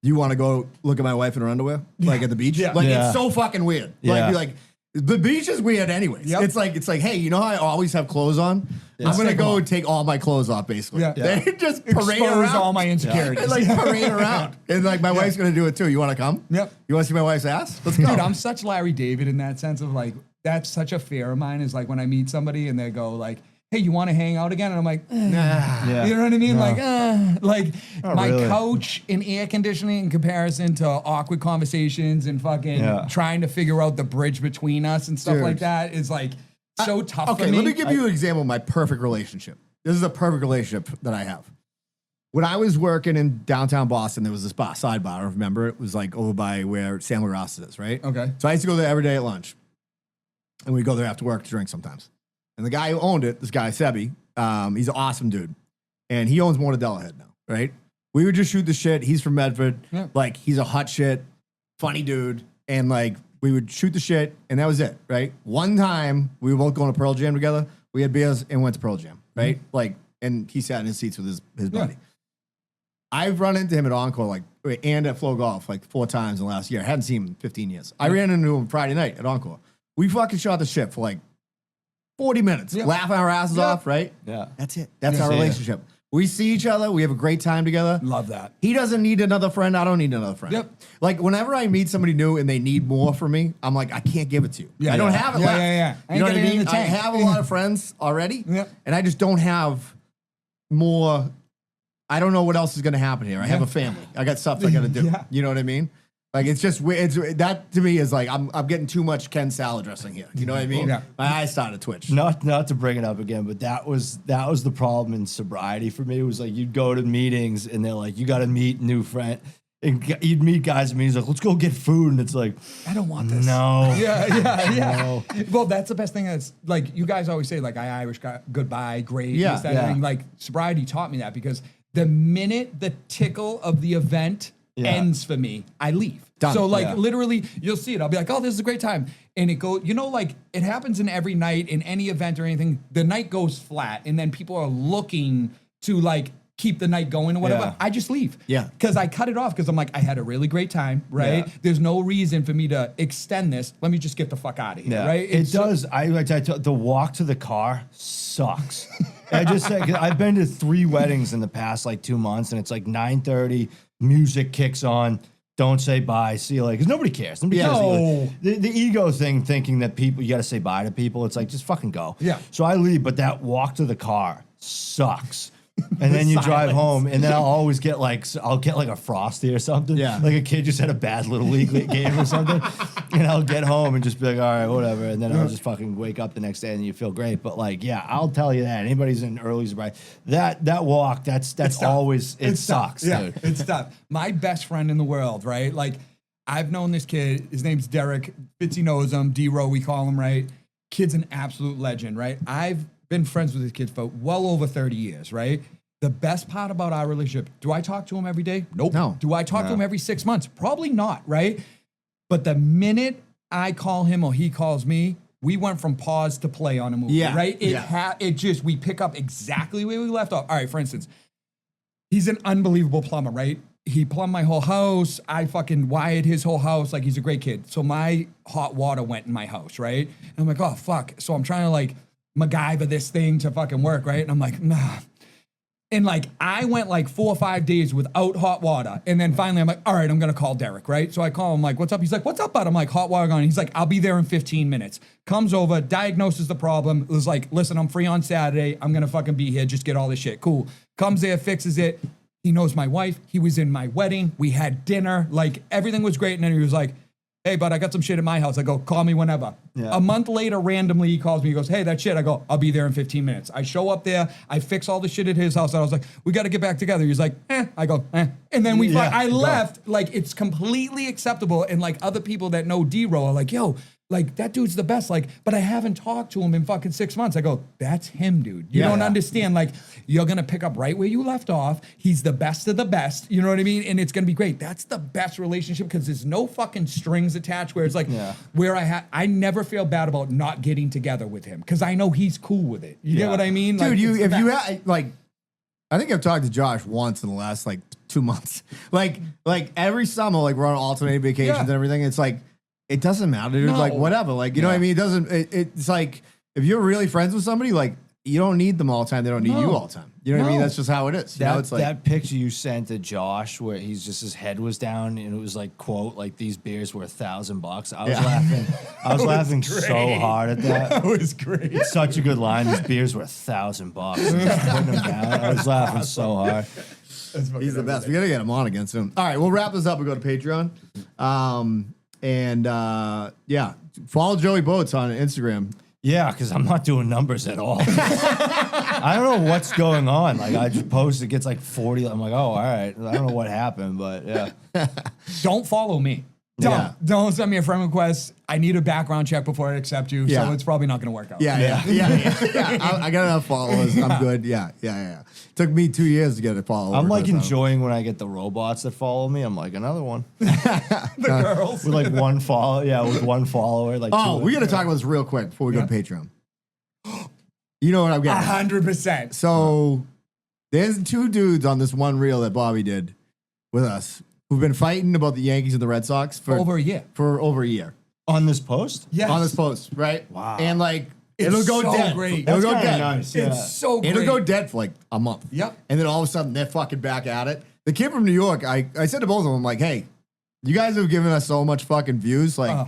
you want to go look at my wife in her underwear, like at the beach? Yeah. Like, Yeah. it's so fucking weird. Yeah. Like, be like, the beach is weird anyways. Yep. It's like, hey, you know how I always have clothes on? I'm gonna take go them and take all my clothes off, basically. Yeah. They just parade Expose around. all my insecurities. And like parade around. And like my wife's gonna do it too. You wanna come? Yep. You wanna see my wife's ass? Let's go. Dude, I'm such Larry David in that sense of like, that's such a fear of mine is like when I meet somebody and they go like, hey, you want to hang out again? And I'm like, Yeah. you know what I mean? No. Like Not my really. couch and air conditioning in comparison to awkward conversations and fucking Yeah. trying to figure out the bridge between us and stuff Dude. like that is like so tough Okay, for me. let me give you an example of my perfect relationship. This is a perfect relationship that I have. When I was working in downtown Boston, there was this sidebar. Remember, it was like over by where San Luis Rosas is, right? Okay. So I used to go there every day at lunch, and we'd go there after work to drink sometimes. And the guy who owned it, this guy Sebi, he's an awesome dude, and he owns Mortadella Head now, right? We would just shoot the shit. He's from Medford, Yeah. like he's a hot shit, funny dude, and like we would shoot the shit, and that was it, right? One time we were both going to Pearl Jam together. We had beers and went to Pearl Jam, right? Like, and he sat in his seats with his Yeah. buddy. I've run into him at Encore and at Flow Golf like 4 times in the last year. I hadn't seen him in 15 years. I ran into him Friday night at Encore. We fucking shot the shit for like 40 minutes, Yeah. laughing our asses Yeah. off, right? Yeah. That's it. That's Yeah. our See ya. relationship. We see each other. We have a great time together. Love that. He doesn't need another friend. I don't need another friend. Yep. Like whenever I meet somebody new and they need more from me, I'm like, I can't give it to you. Yeah, I don't yeah. have it Yeah, left. yeah, yeah. I You know ain't what I got it in mean? the I tank. have a lot of friends already, Yep. and I just don't have more. I don't know what else is going to happen here. I have a family. I got stuff I got to do. Yeah. You know what I mean? Like it's just it's that to me is like I'm getting too much Ken salad dressing here. You know what I mean? Yeah. My eyes started to twitch. Not to bring it up again, but that was the problem in sobriety for me. It was like you'd go to meetings and they're like, you got to meet new friend. you'd meet guys and he's like, let's go get food. And it's like, I don't want this. no. Yeah. No. Well, that's the best thing. That's like you guys always say, like I Irish got goodbye, great. Yeah, this, that, yeah. thing. Like sobriety taught me that because the minute the tickle of the event ends for me, I leave. Done. So like Yeah. literally, you'll see it. I'll be like, oh, this is a great time, and it goes. You know, like it happens in every night in any event or anything. The night goes flat, and then people are looking to like keep the night going or whatever. Yeah. I just leave. Yeah. Because I cut it off because I'm like, I had a really great time, right? Yeah. There's no reason for me to extend this. Let me just get the fuck out of here, Yeah. right? It does. The walk to the car sucks. I just said, 'cause I've been to 3 weddings in the past like 2 months, and it's like 9:30, music kicks on. Don't say bye. See you later. Because nobody cares. Nobody cares. No. The ego thing, thinking that you got to say bye to people. It's like, just fucking go. Yeah. So I leave, but that walk to the car sucks. And then you drive silence. home, and then I'll get like a Frosty or something. Yeah. Like a kid just had a bad little league game or something. And I'll get home and just be like, all right, whatever. And then I'll just fucking wake up the next day and you feel great. But like, yeah, I'll tell you that. Anybody's in early sobriety, that walk, that's tough. always, it It's tough. sucks, Yeah, dude. it's tough. My best friend in the world, right? Like, I've known this kid. His name's Derek. Fitzy knows him. D-Row, we call him, right? Kid's an absolute legend, right? I've been friends with this kid for well over 30 years, right? The best part about our relationship, do I talk to him every day? Nope. No. Do I talk to him every 6 months? Probably not, right? But the minute I call him or he calls me, we went from pause to play on a movie, Yeah. right? We pick up exactly where we left off. All right, for instance, he's an unbelievable plumber, right? He plumbed my whole house. I fucking wired his whole house. Like, he's a great kid. So my hot water went in my house, right? And I'm like, oh, fuck. So I'm trying to like MacGyver this thing to fucking work, right? And I'm like, nah. And like, I went like 4 or 5 days without hot water. And then finally I'm like, all right, I'm going to call Derek, right? So I call him like, what's up? He's like, what's up, bud? I'm like, hot water gone. He's like, I'll be there in 15 minutes. Comes over, diagnoses the problem. It was like, listen, I'm free on Saturday. I'm going to fucking be here. Just get all this shit. Cool. Comes there, fixes it. He knows my wife. He was in my wedding. We had dinner. Like, everything was great. And then he was like, hey, bud, I got some shit at my house. I go, call me whenever. Yeah. A month later, randomly, he calls me. He goes, hey, that shit. I go, I'll be there in 15 minutes. I show up there. I fix all the shit at his house. And I was like, we got to get back together. He's like, I go, And then I left. Like, it's completely acceptable. And like, other people that know D-Row are like, yo, like, that dude's the best. Like, but I haven't talked to him in fucking 6 months. I go, that's him, dude. You don't understand. Like, you're going to pick up right where you left off. He's the best of the best. You know what I mean? And it's going to be great. That's the best relationship because there's no fucking strings attached where it's like, where I never feel bad about not getting together with him because I know he's cool with it. You get what I mean? Dude, Like, it's the if you best. had, like, I think I've talked to Josh once in the last, like, 2 months. Like every summer, like, we're on alternating vacations and everything. It's like, it doesn't matter. Dude. No. Like, whatever. Like, you know what I mean? It doesn't, it's like, if you're really friends with somebody, like, you don't need them all the time. They don't need you all the time. You know what I mean? No. That's just how it is. You know, it's like, That picture you sent to Josh where his head was down and it was like, quote, like, these beers were $1,000. I was laughing. I was laughing so hard at that. That was great. It's such a good line. These beers were $1,000. Putting them down. I was laughing so hard. he's the best. We got to get him on again soon. All right, we'll wrap this up and go to Patreon. Yeah, follow Joey Boats on Instagram. Yeah, because I'm not doing numbers at all. I don't know what's going on. Like, I just post, it gets like 40. I'm like, oh, all right. I don't know what happened, but yeah. Don't follow me. Don't send me a friend request. I need a background check before I accept you, so it's probably not going to work out. Yeah. I got enough followers. I'm good. Yeah. Took me 2 years to get a follower. I'm like enjoying when I get the robots that follow me. I'm like, another one. The girls. With like one follow. Yeah, with one follower. Like, Oh, two. we got to talk about this real quick before we go to Patreon. You know what I'm getting at. 100%. So there's 2 dudes on this one reel that Bobby did with us who've been fighting about the Yankees and the Red Sox for Over a year. over a year. On this post? Yes. On this post, right? Wow. And like, It's it'll go so dead. great. It'll That's go kinda dead. nice. Yeah. It's so great. It'll go dead for like a month. Yep. And then all of a sudden they're fucking back at it. The kid from New York, I said to both of them, like, hey, you guys have given us so much fucking views. Like,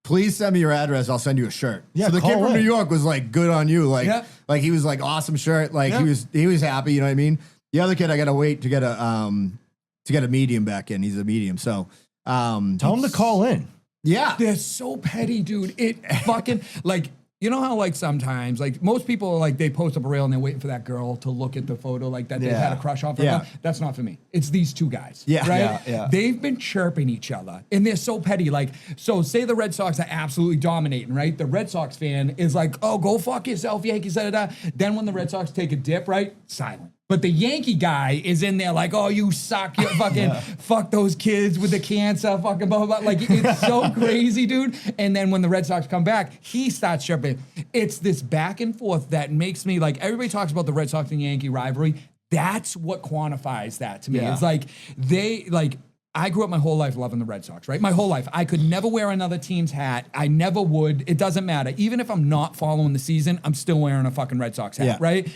please send me your address. I'll send you a shirt. Yeah, so the kid call from in. New York was like, good on you. Like, Yeah. like he was like, awesome shirt. Like Yeah. he was happy. You know what I mean? The other kid, I gotta wait to get a medium back in. He's a medium. So Tell him to call in. yeah. They're so petty, dude. It fucking, like, You know how like sometimes like most people like they post up a reel and they're waiting for that girl to look at the photo like that they've had a crush on for Yeah. them. That's not for me. It's these two guys. Yeah. Right? Yeah, yeah. They've been chirping each other and they're so petty. Like, so say the Red Sox are absolutely dominating, right? The Red Sox fan is like, oh, go fuck yourself, Yankees, da, da, da. Then when the Red Sox take a dip, right? Silent. But the Yankee guy is in there like, oh, you suck, you fucking fuck those kids with the cancer, fucking blah, blah, blah. Like, it's so crazy, dude. And then when the Red Sox come back, he starts chirping. It's this back and forth that makes me like, everybody talks about the Red Sox and Yankee rivalry. That's what quantifies that to me. Yeah. It's like, I grew up my whole life loving the Red Sox, right? My whole life. I could never wear another team's hat. I never would. It doesn't matter. Even if I'm not following the season, I'm still wearing a fucking Red Sox hat, Yeah. right?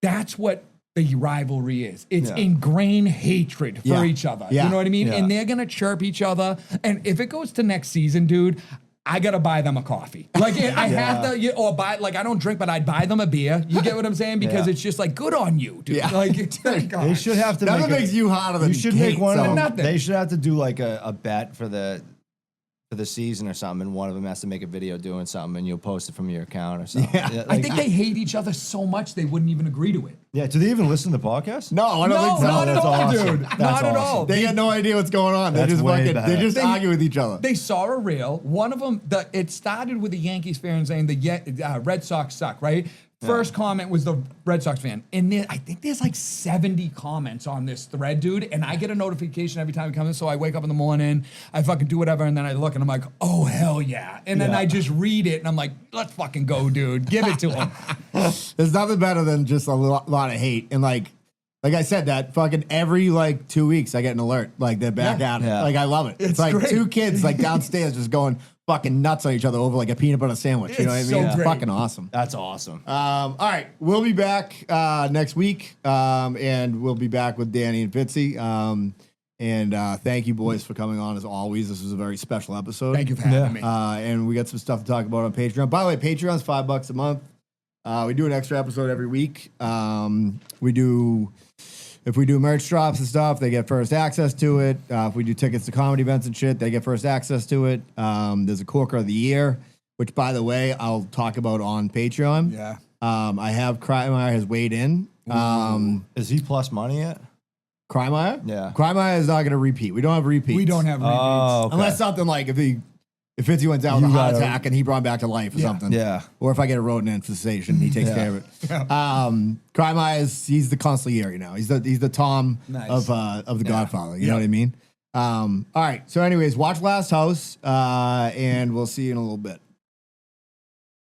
That's what the rivalry is. It's Yeah. ingrained hatred for Yeah. each other. Yeah. You know what I mean? Yeah. And they're gonna chirp each other. And if it goes to next season, dude, I gotta buy them a coffee. Like I have to, or buy. Like I don't drink, but I'd buy them a beer. You get what I'm saying? Because Yeah. it's just like good on you, dude. Yeah. Like They God. should have to Nothing make makes you hotter than You should hate make one of them. someone. Nothing. They should have to do like a bet for the season or something, and one of them has to make a video doing something, and you'll post it from your account or something. Yeah. I think they hate each other so much they wouldn't even agree to it. Yeah. Do they even listen to the podcast? No, I don't No, think so. not at That's all, awesome. dude. That's Not at awesome. all. They got no idea what's going on. They That's just way fucking, better. they just They- argue with each other. They saw a reel. One of them, it started with the Yankees fan saying the Red Sox suck, right? First comment was the Red Sox fan. And I think there's like 70 comments on this thread, dude. And I get a notification every time it comes in. So I wake up in the morning, I fucking do whatever, and then I look and I'm like, oh, hell yeah. And then I just read it and I'm like, let's fucking go, dude. Give it to him. There's nothing better than just a lot of hate. And like I said, that fucking every like 2 weeks I get an alert. Like they're back Yeah. at it. Yeah. Like I love it. It's like great. two kids like downstairs just going fucking nuts on each other over like a peanut butter sandwich. You know what I It's mean? so It's great. fucking awesome. That's awesome. All right, we'll be back next week, and we'll be back with Danny and Fitzy. And thank you, boys, for coming on as always. This was a very special episode. Thank you for having me. And we got some stuff to talk about on Patreon. By the way, Patreon's $5 a month. We do an extra episode every week. If we do merch drops and stuff, they get first access to it. If we do tickets to comedy events and shit, they get first access to it. There's a Corker of the Year, which, by the way, I'll talk about on Patreon. Yeah. I have Krymeyer has weighed in. Is he plus money yet? Krymeyer? Yeah. Krymeyer is not going to repeat. We don't have repeats. We don't have repeats. Oh, okay. Unless something like if Fitzy went down with a You heart gotta- attack and he brought him back to life or Yeah. something. Yeah. Or if I get a rodent infestation, he takes care of it. Krymeyer he's the consigliere now. He's the Tom Nice. of the Godfather. You know what I mean? All right. So anyways, watch Last House, and we'll see you in a little bit.